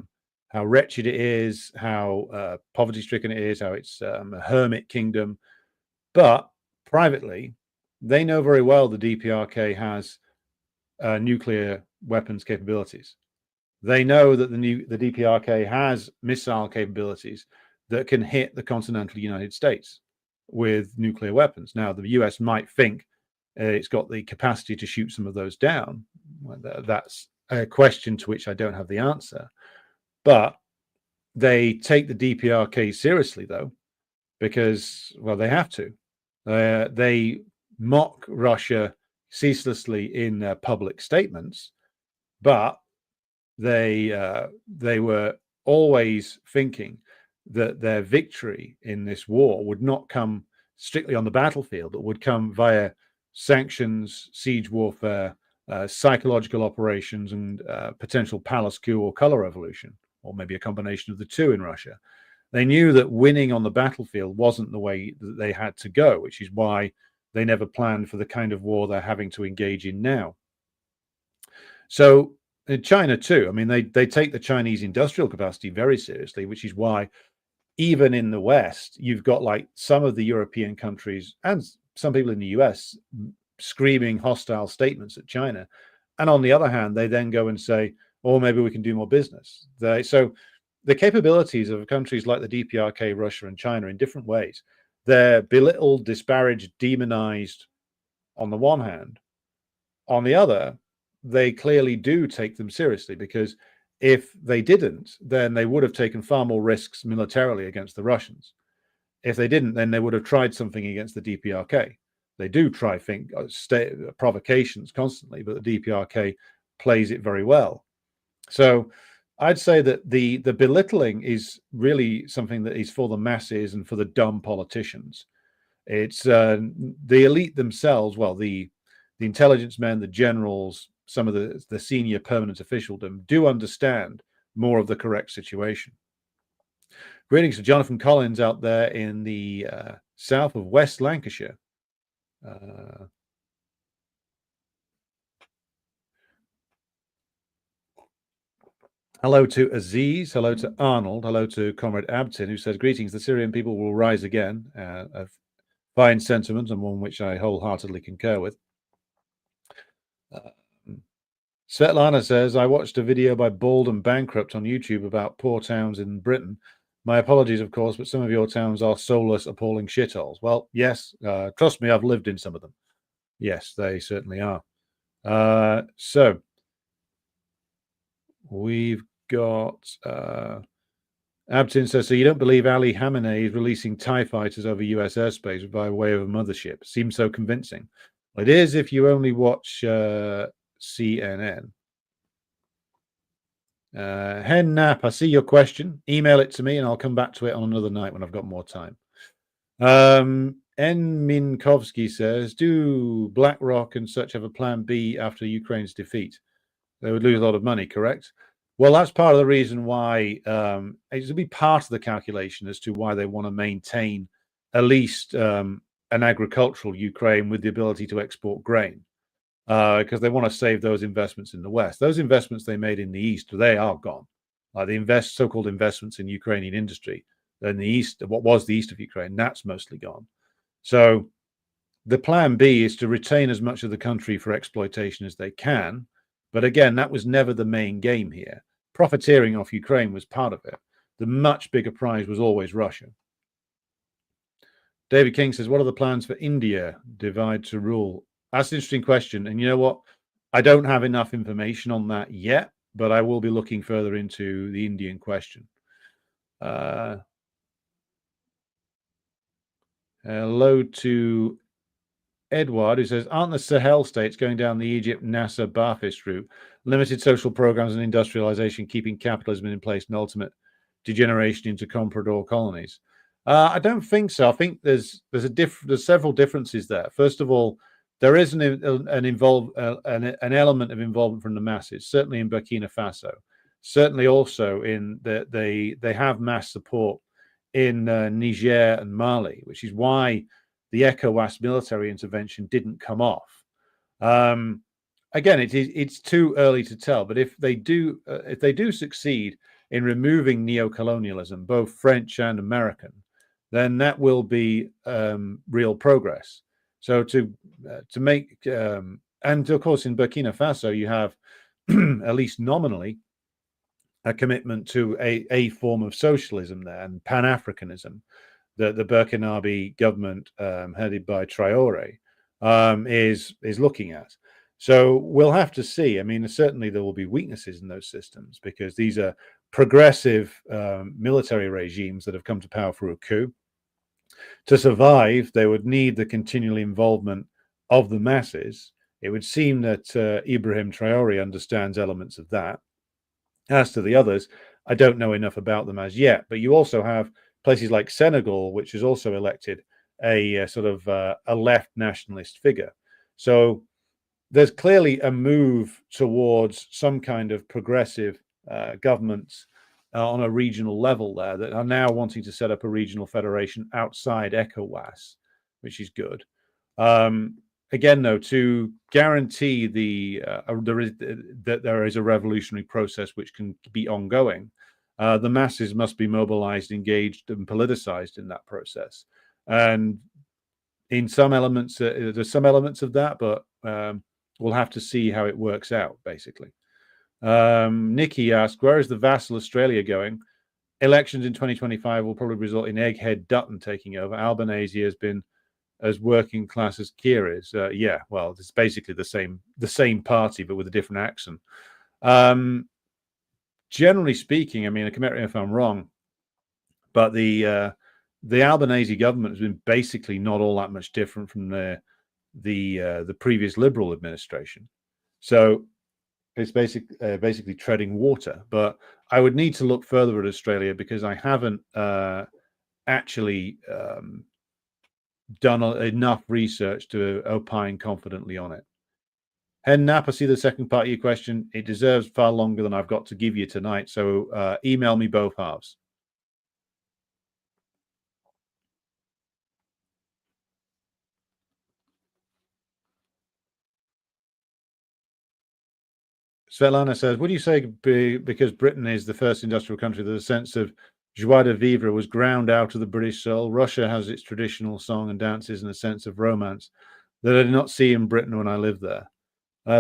wretched it is, how poverty-stricken it is, how it's a hermit kingdom. But privately, they know very well the DPRK has nuclear weapons capabilities. They know that the DPRK has missile capabilities that can hit the continental United States with nuclear weapons. Now, the US might think it's got the capacity to shoot some of those down. That's a question to which I don't have the answer. But they take the DPRK seriously, though, because, well, they have to. They mock Russia ceaselessly in their public statements, but they were always thinking that their victory in this war would not come strictly on the battlefield, but would come via sanctions, siege warfare, psychological operations, and potential palace coup or color revolution, or maybe a combination of the two in Russia. They knew that winning on the battlefield wasn't the way that they had to go, which is why they never planned for the kind of war they're having to engage in now. So in China too, I mean, they take the Chinese industrial capacity very seriously, which is why even in the West, you've got like some of the European countries and some people in the US screaming hostile statements at China. And on the other hand, they then go and say, oh, maybe we can do more business. So the capabilities of countries like the DPRK, Russia, and China in different ways, they're belittled, disparaged, demonized on the one hand. On the other, they clearly do take them seriously, because if they didn't, then they would have taken far more risks militarily against the Russians. If they didn't, then they would have tried something against the DPRK. They do try provocations constantly, but the DPRK plays it very well. So I'd say that the belittling is really something that is for the masses and for the dumb politicians. It's the elite themselves, well, the intelligence men, the generals, some of the senior permanent officialdom do understand more of the correct situation. Greetings to Jonathan Collins out there in the south of West Lancashire. Hello to Aziz. Hello to Arnold. Hello to Comrade Abtin, who says, greetings, the Syrian people will rise again. A fine sentiment, and one which I wholeheartedly concur with. Svetlana says, I watched a video by Bald and Bankrupt on YouTube about poor towns in Britain. My apologies, of course, but some of your towns are soulless, appalling shitholes. Well, yes, trust me, I've lived in some of them. Yes, they certainly are. So we've got Abtin says, so you don't believe Ali Khamenei is releasing TIE fighters over US airspace by way of a mothership? Seems so convincing. Well, it is if you only watch CNN. Hen Nap, I see your question. Email it to me and I'll come back to it on another night when I've got more time. N. Minkovsky says, do BlackRock and such have a plan B after Ukraine's defeat? They would lose a lot of money, correct? Well, that's part of the reason why it would be part of the calculation as to why they want to maintain at least an agricultural Ukraine with the ability to export grain, because they want to save those investments in the West. Those investments they made in the East, they are gone. The so-called investments in Ukrainian industry in the East, what was the East of Ukraine, that's mostly gone. So the plan B is to retain as much of the country for exploitation as they can. But again, that was never the main game here. Profiteering off Ukraine was part of it. The much bigger prize was always Russia. David King says, what are the plans for India? Divide to rule. That's an interesting question. And you know what? I don't have enough information on that yet, but I will be looking further into the Indian question. Hello to Edward, who says, aren't the Sahel states going down the Egypt, Nasser, Ba'athist route? Limited social programs and industrialization, keeping capitalism in place and ultimate degeneration into comprador colonies. I don't think so. I think there's several differences there. First of all, there is an element of involvement from the masses, certainly in Burkina Faso, certainly also in that they have mass support in Niger and Mali, which is why the ECOWAS military intervention didn't come off. Again, it's too early to tell, but if they do succeed in removing neocolonialism, both French and American, then that will be real progress. So to make and of course in Burkina Faso you have at least nominally a commitment to a form of socialism there and Pan-Africanism that the Burkinabe government headed by Traore is looking at. So we'll have to see. I mean, certainly there will be weaknesses in those systems because these are progressive military regimes that have come to power through a coup. To survive, they would need the continual involvement of the masses. It would seem that Ibrahim Traore understands elements of that. As to the others, I don't know enough about them as yet. But you also have places like Senegal, which has also elected a sort of a left nationalist figure. So there's clearly a move towards some kind of progressive governments on a regional level there that are now wanting to set up a regional federation outside ECOWAS, which is good. Again, though, to guarantee that there is a revolutionary process which can be ongoing, the masses must be mobilized, engaged, and politicized in that process. And in some elements, there's some elements of that, but we'll have to see how it works out, basically. Nikki asked, where is the vassal Australia going? Elections in 2025 will probably result in Egghead Dutton taking over. Albanese has been as working class as Keir is. Yeah, well, it's basically the same party, but with a different accent. Generally speaking, I mean, correct me if I'm wrong, but the Albanese government has been basically not all that much different from the previous Liberal administration. So it's basically treading water. But I would need to look further at Australia because I haven't actually done enough research to opine confidently on it. Hen Nap, I see the second part of your question. It deserves far longer than I've got to give you tonight. So email me both halves. Svetlana says, would you say because Britain is the first industrial country that a sense of joie de vivre was ground out of the British soul? Russia has its traditional song and dances and a sense of romance that I did not see in Britain when I lived there.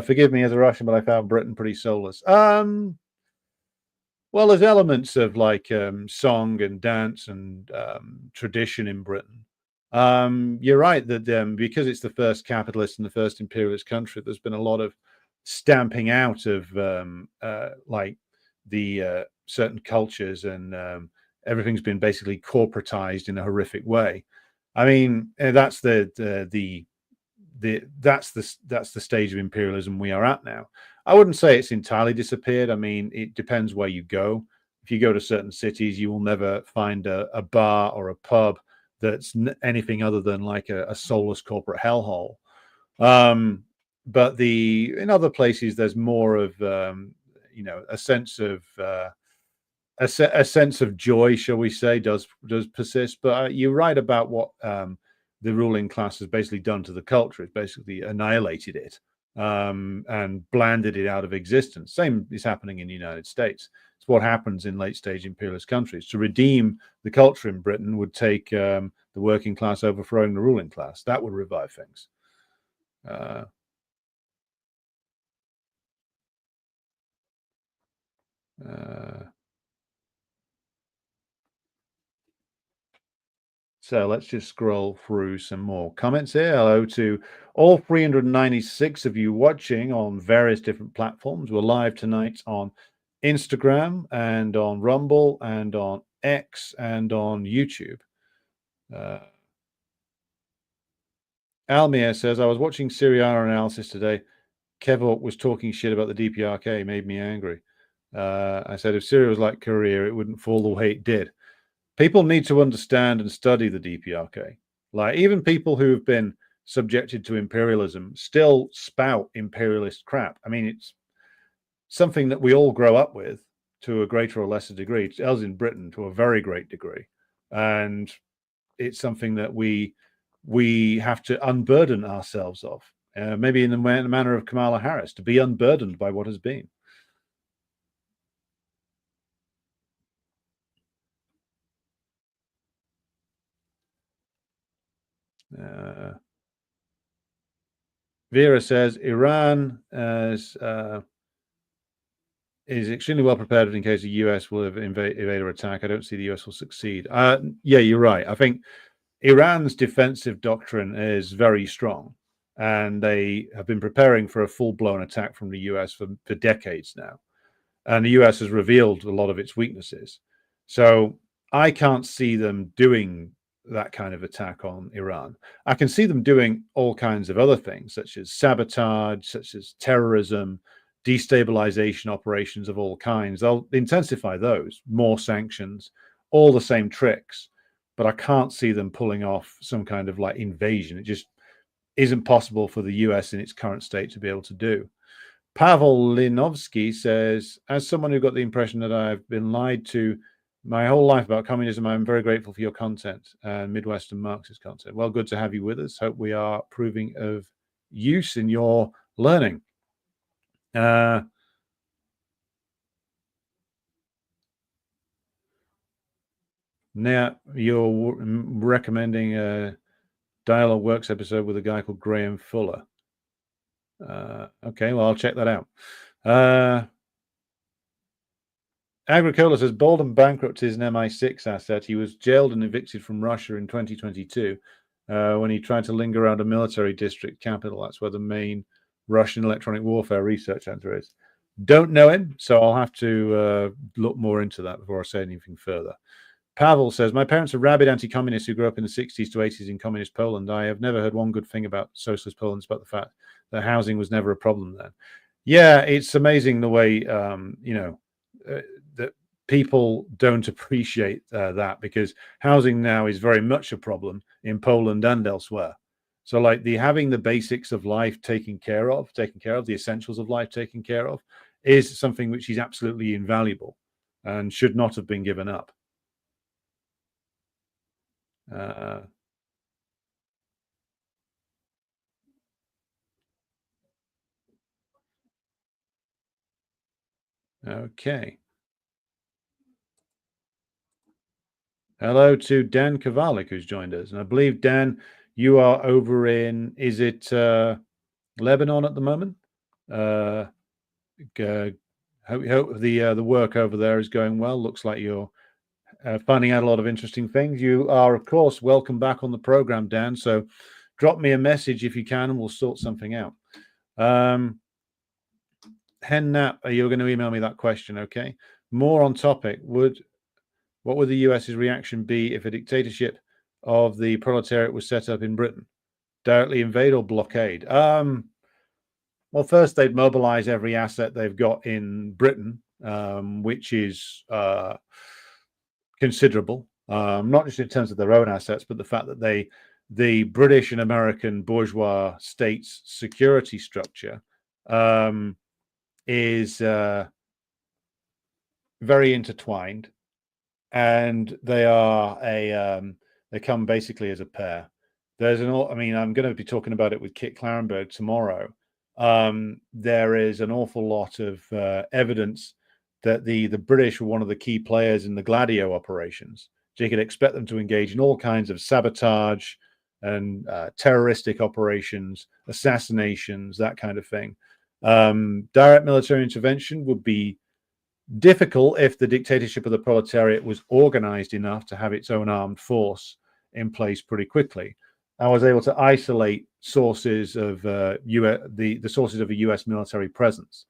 Forgive me as a Russian, but I found Britain pretty soulless. Well, there's elements of like song and dance and tradition in Britain. You're right that because it's the first capitalist and the first imperialist country, there's been a lot of stamping out of like the certain cultures, and everything's been basically corporatized in a horrific way. I mean, that's that's the stage of imperialism we are at now. I wouldn't say it's entirely disappeared. I mean, it depends where you go. If you go to certain cities, you will never find a bar or a pub that's anything other than like a soulless corporate hellhole. But in other places, there's more of a sense of a sense of joy, shall we say, does persist. But you're right about what the ruling class has basically done to the culture. It's basically annihilated it and blanded it out of existence. Same is happening in the United States. It's what happens in late stage imperialist countries. To redeem the culture in Britain would take the working class overthrowing the ruling class. That would revive things. So let's just scroll through some more comments here. Hello to all 396 of you watching on various different platforms. We're live tonight on Instagram and on Rumble and on X and on YouTube. Almir says, I was watching Syria analysis today. Kevok was talking shit about the DPRK, made me angry. I said, if Syria was like Korea, it wouldn't fall the way it did. People need to understand and study the DPRK. Like, even people who have been subjected to imperialism still spout imperialist crap. I mean, it's something that we all grow up with to a greater or lesser degree. Us in Britain to a very great degree, and it's something that we have to unburden ourselves of. Maybe in the manner of Kamala Harris, to be unburdened by what has been. Vera says Iran is extremely well prepared in case the US will evade or attack. I don't see the US will succeed. Yeah, you're right. I think Iran's defensive doctrine is very strong, and they have been preparing for a full-blown attack from the US for decades now. And the US has revealed a lot of its weaknesses. So I can't see them doing that kind of attack on Iran. I can see them doing all kinds of other things, such as sabotage, such as terrorism, destabilization operations of all kinds. They'll intensify those, more sanctions, all the same tricks. But I can't see them pulling off some kind of like invasion. It just isn't possible for the US in its current state to be able to do. Pavel Linovsky says, as someone who got the impression that I've been lied to my whole life about communism, I'm very grateful for your content and Midwestern Marxist content. Well, good to have you with us. Hope we are proving of use in your learning. Now, you're recommending a Dialogue Works episode with a guy called Graham Fuller. Okay, well, I'll check that out. Agricola says Bolden bankrupted is an MI6 asset. He was jailed and evicted from Russia in 2022 when he tried to linger around a military district capital. That's where the main Russian electronic warfare research center is. Don't know him, so I'll have to look more into that before I say anything further. Pavel says, my parents are rabid anti-communists who grew up in the 60s to 80s in communist Poland. I have never heard one good thing about socialist Poland, despite the fact that housing was never a problem then. Yeah, it's amazing the way, that people don't appreciate that, because housing now is very much a problem in Poland and elsewhere. So like having the basics of life taken care of, the essentials of life taken care of, is something which is absolutely invaluable and should not have been given up. Okay. Hello to Dan Kovalik, who's joined us. And I believe, Dan, you are over in, is it Lebanon at the moment? Hope the work over there is going well. Looks like you're finding out a lot of interesting things. You are, of course, welcome back on the program, Dan. So drop me a message if you can, and we'll sort something out. Hen Nap, you're going to email me that question, okay? More on topic. What would the US's reaction be if a dictatorship of the proletariat was set up in Britain? Directly invade or blockade? Well, first they'd mobilize every asset they've got in Britain, which is considerable, not just in terms of their own assets, but the fact that the British and American bourgeois states' security structure is very intertwined, and they come basically as a pair. I'm going to be talking about it with Kit Clarenberg tomorrow. There is an awful lot of evidence that the British were one of the key players in the Gladio operations. So you could expect them to engage in all kinds of sabotage and terroristic operations, assassinations, that kind of thing. Direct military intervention would be difficult if the dictatorship of the proletariat was organized enough to have its own armed force in place pretty quickly. I was able to isolate sources of the sources of a U.S. military presence.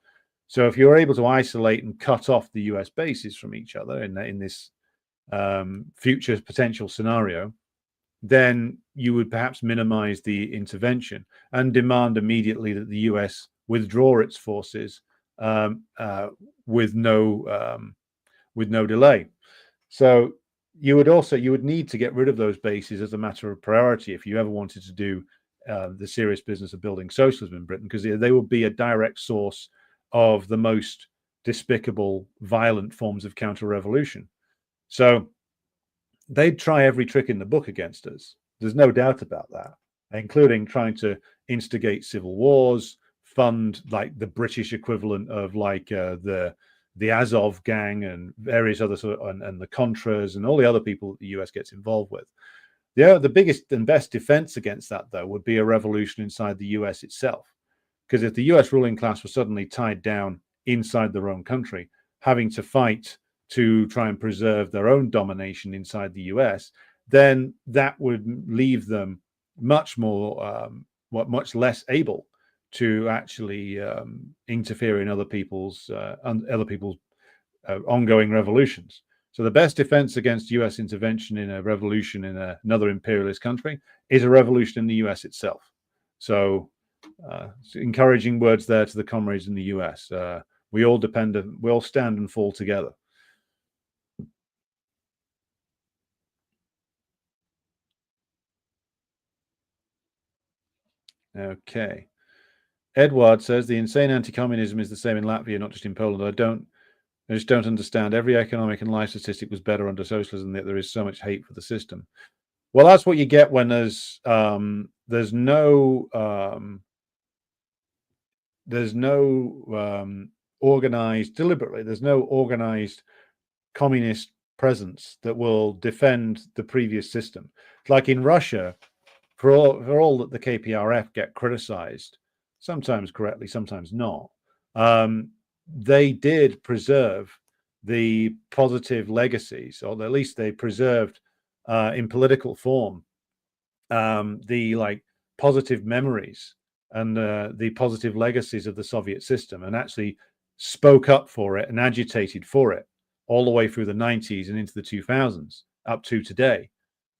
So if you're able to isolate and cut off the U.S. bases from each other in this future potential scenario, then you would perhaps minimize the intervention and demand immediately that the U.S. withdraw its forces with no delay. So you would need to get rid of those bases as a matter of priority if you ever wanted to do the serious business of building socialism in Britain, because they would be a direct source of the most despicable, violent forms of counter-revolution. So they'd try every trick in the book against us. There's no doubt about that, including trying to instigate civil wars, fund like the British equivalent of like the Azov gang and various other and the Contras and all the other people that the US gets involved with. The biggest and best defense against that, though, would be a revolution inside the US itself. Because if the US ruling class was suddenly tied down inside their own country, having to fight to try and preserve their own domination inside the US, then that would leave them much less able to actually interfere in other people's ongoing revolutions. So the best defense against US intervention in a revolution in another imperialist country is a revolution in the US itself. So encouraging words there to the comrades in the US. We all stand and fall together. Okay. Edward says the insane anti-communism is the same in Latvia, not just in Poland. I just don't understand. Every economic and life statistic was better under socialism, yet there is so much hate for the system. Well, that's what you get when there's no organized communist presence that will defend the previous system. Like in Russia, for all that the KPRF get criticized, sometimes correctly, sometimes not, they did preserve the positive legacies, or at least they preserved in political form the positive memories and the positive legacies of the Soviet system, and actually spoke up for it and agitated for it all the way through the 90s and into the 2000s up to today.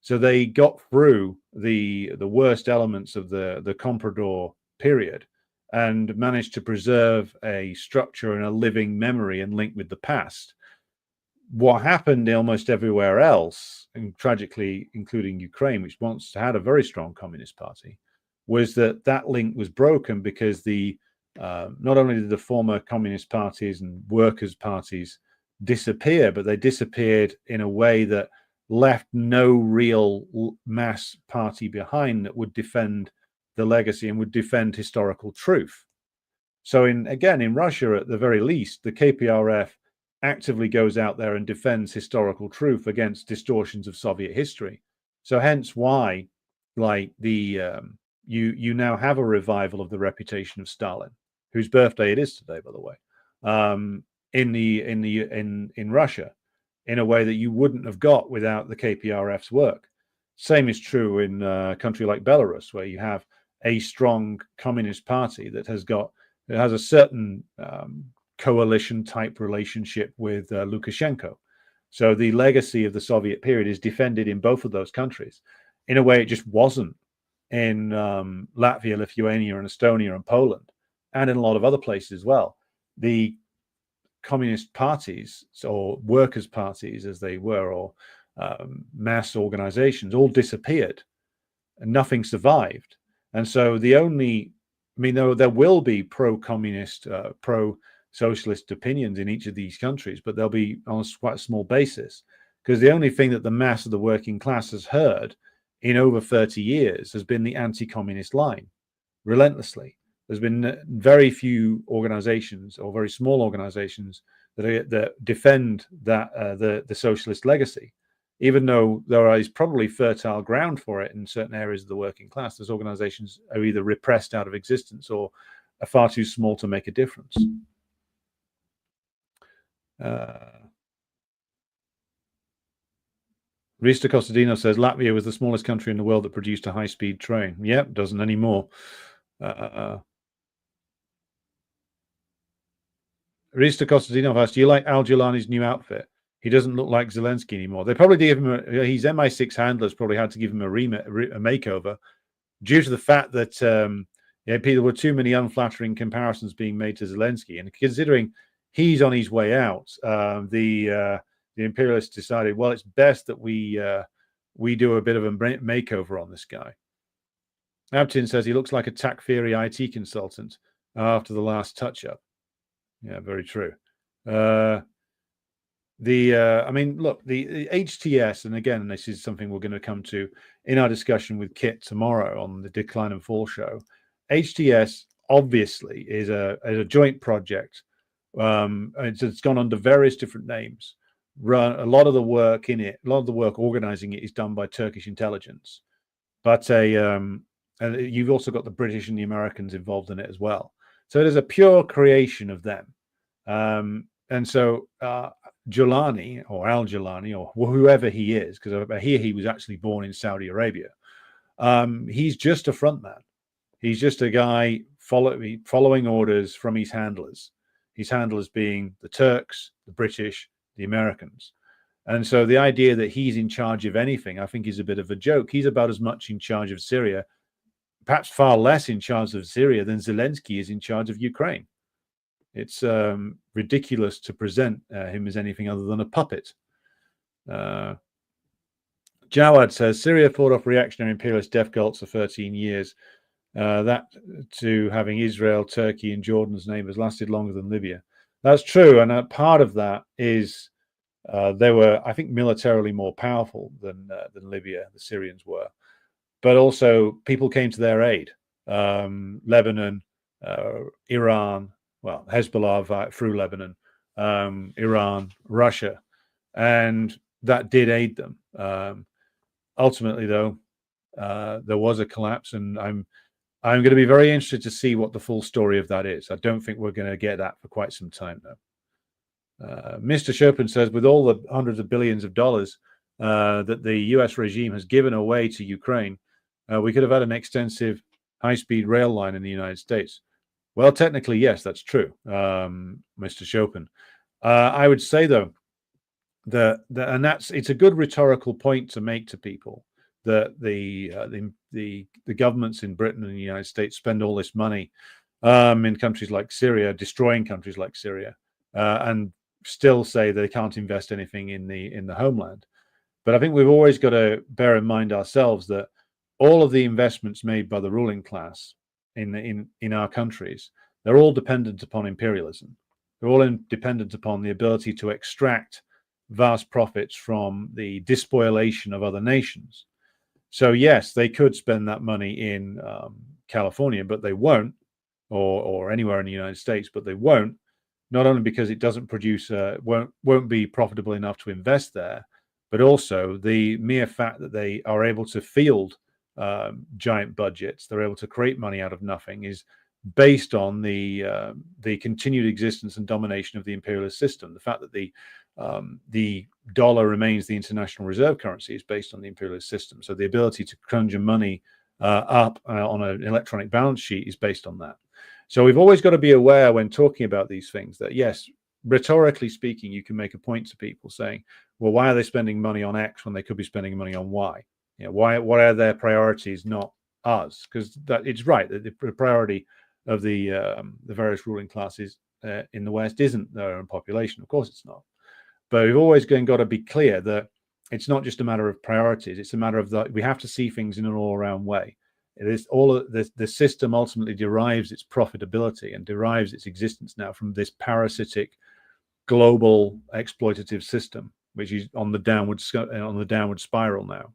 So they got through the worst elements of the Comprador period and managed to preserve a structure and a living memory and link with the past. What happened almost everywhere else, and tragically including Ukraine, which once had a very strong communist party, was that link was broken because not only did the former communist parties and workers' parties disappear, but they disappeared in a way that left no real mass party behind that would defend the legacy and would defend historical truth. So in Russia, at the very least, the KPRF actively goes out there and defends historical truth against distortions of Soviet history. So hence why, like you now have a revival of the reputation of Stalin, whose birthday it is today, by the way, in Russia, in a way that you wouldn't have got without the KPRF's work. Same is true in a country like Belarus, where you have a strong communist party that has a certain coalition type relationship with Lukashenko. So the legacy of the Soviet period is defended in both of those countries in a way it just wasn't in Latvia, Lithuania, and Estonia, and Poland, and in a lot of other places as well. The communist parties, or workers' parties as they were, or mass organizations, all disappeared and nothing survived. And so there will be pro-communist, pro-socialist opinions in each of these countries, but they'll be on quite a small basis, because the only thing that the mass of the working class has heard in over 30 years has been the anti-communist line, relentlessly. There's been very few organizations, or very small organizations, that defend that the socialist legacy. Even though there is probably fertile ground for it in certain areas of the working class, those organizations are either repressed out of existence or are far too small to make a difference. Rista Costadino says Latvia was the smallest country in the world that produced a high-speed train. Yep, doesn't anymore. Rista Costadino asked, do you like Al Jilani's new outfit? He doesn't look like Zelensky anymore. They probably gave him his MI6 handlers probably had to give him a makeover due to the fact that there were too many unflattering comparisons being made to Zelensky. And considering he's on his way out, the imperialists decided, well, it's best that we do a bit of a makeover on this guy. Abtin says he looks like a TAC Theory IT consultant after the last touch-up. Yeah, very true. Look, the HTS, and again, this is something we're going to come to in our discussion with Kit tomorrow on the Decline and Fall show. HTS obviously is a joint project. It's gone under various different names. A lot of the work organizing it is done by Turkish intelligence, but and you've also got the British and the Americans involved in it as well. So it is a pure creation of them. And so Jilani, or Al Jilani, or whoever he is, because I hear he was actually born in Saudi Arabia, he's just a front man. He's just a guy following orders from his handlers being the Turks, the British, the Americans. And so the idea that he's in charge of anything, I think, is a bit of a joke. He's about as much in charge of Syria, perhaps far less in charge of Syria than Zelensky is in charge of Ukraine. It's ridiculous to present him as anything other than a puppet. Jawad says, Syria fought off reactionary imperialist death cults for 13 years. That to having Israel, Turkey, and Jordan as neighbors lasted longer than Libya. That's true. And part of that is they were, I think, militarily more powerful than Libya, the Syrians were. But also people came to their aid. Lebanon, Iran, well, Hezbollah through Lebanon, Iran, Russia, and that did aid them. Ultimately, though, there was a collapse, and I'm going to be very interested to see what the full story of that is. I don't think we're going to get that for quite some time, though. Mr. Chopin says, with all the hundreds of billions of dollars that the U.S. regime has given away to Ukraine, we could have had an extensive high-speed rail line in the United States. Well, technically, yes, that's true, Mr. Chopin. I would say, though, it's a good rhetorical point to make to people that the governments in Britain and the United States spend all this money in countries like Syria, destroying countries like Syria, and still say they can't invest anything in the homeland. But I think we've always got to bear in mind ourselves that all of the investments made by the ruling class in our countries, they're all dependent upon imperialism. They're all dependent upon the ability to extract vast profits from the despoilation of other nations. So yes, they could spend that money in California, but they won't, or anywhere in the United States, but they won't. Not only because it doesn't produce, won't be profitable enough to invest there, but also the mere fact that they are able to field giant budgets, they're able to create money out of nothing, is based on the continued existence and domination of the imperialist system. The fact that the dollar remains the international reserve currency is based on the imperialist system. So the ability to conjure money up on an electronic balance sheet is based on that. So we've always got to be aware when talking about these things that, yes, rhetorically speaking, you can make a point to people saying, well, why are they spending money on X when they could be spending money on Y? What are their priorities, not us? Because that it's right that the priority of the various ruling classes in the West isn't their own population. Of course, it's not. But we've always got to be clear that it's not just a matter of priorities. It's a matter of that we have to see things in an all-around way. It is all the system ultimately derives its profitability and derives its existence now from this parasitic global exploitative system, which is on the downward spiral now,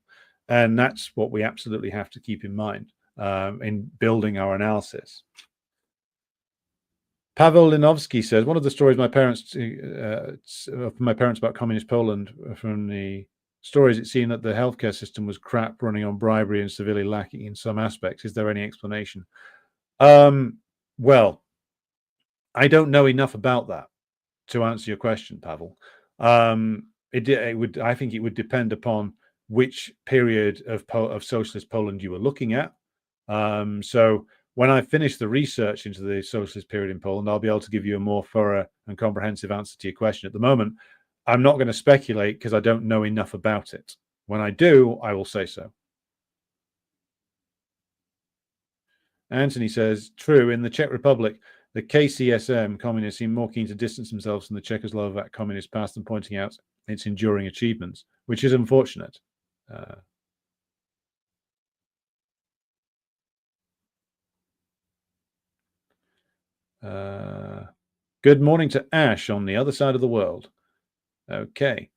and that's what we absolutely have to keep in mind in building our analysis. Pavel Linovsky says, one of the stories my parents about communist Poland, from the stories, it seemed that the healthcare system was crap, running on bribery and severely lacking in some aspects. Is there any explanation? Well, I don't know enough about that to answer your question, Pavel. I think it would depend upon which period of socialist Poland you were looking at. So when I finish the research into the socialist period in Poland, I'll be able to give you a more thorough and comprehensive answer to your question. At the moment, I'm not going to speculate because I don't know enough about it. When I do, I will say so. Anthony says, true, in the Czech Republic, the KCSM communists seem more keen to distance themselves from the Czechoslovak communist past than pointing out its enduring achievements, which is unfortunate. Good morning to Ash on the other side of the world. Okay.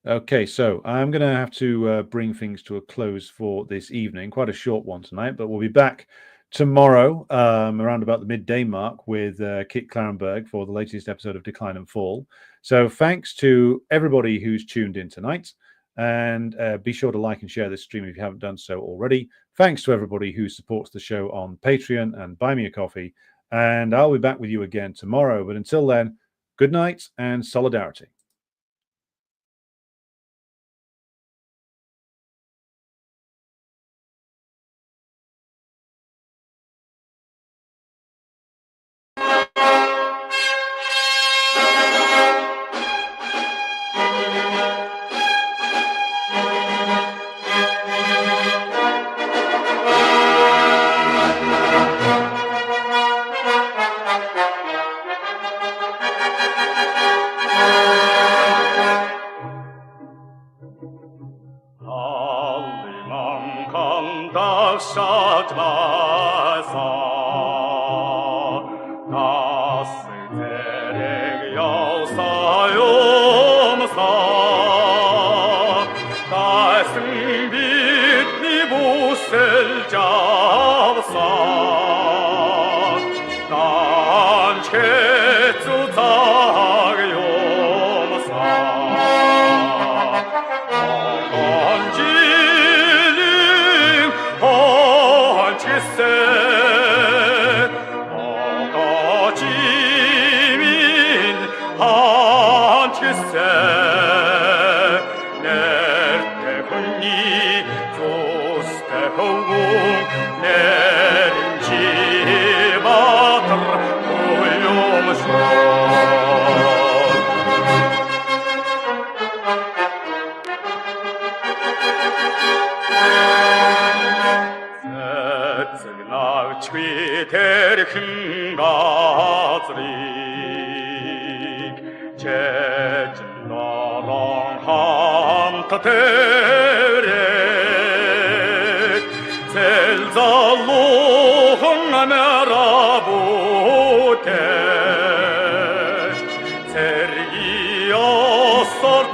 Okay, so I'm going to have to bring things to a close for this evening. Quite a short one tonight, but we'll be back tomorrow around about the midday mark with Kit Clarenberg for the latest episode of Decline and Fall. So thanks to everybody who's tuned in tonight, and be sure to like and share this stream if you haven't done so already. Thanks to everybody who supports the show on Patreon and Buy Me a Coffee, and I'll be back with you again tomorrow. But until then, good night and solidarity.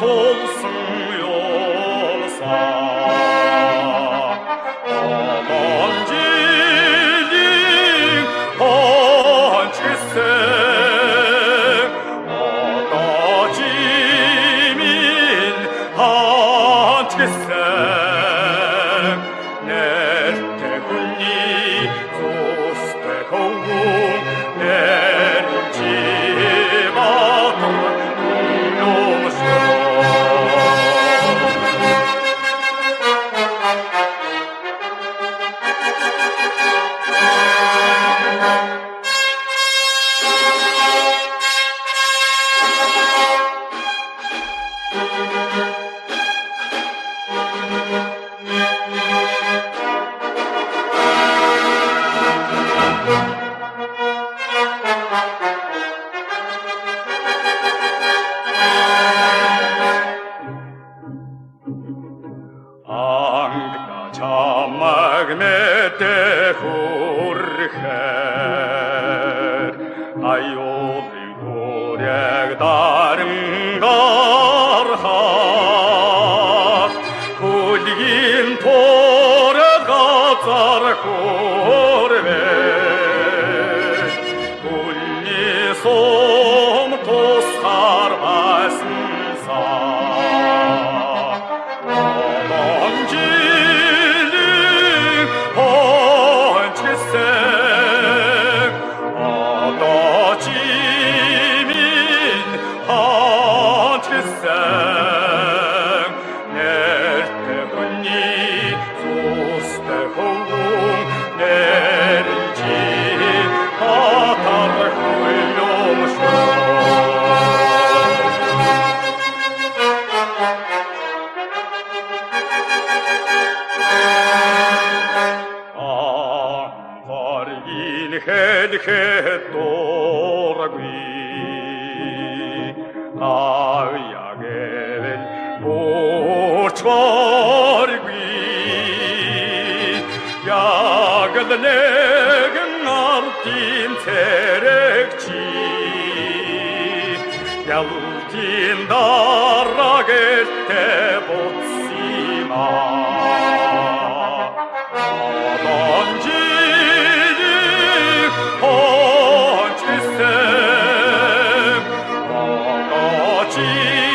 Olsun yolsa, aman Ci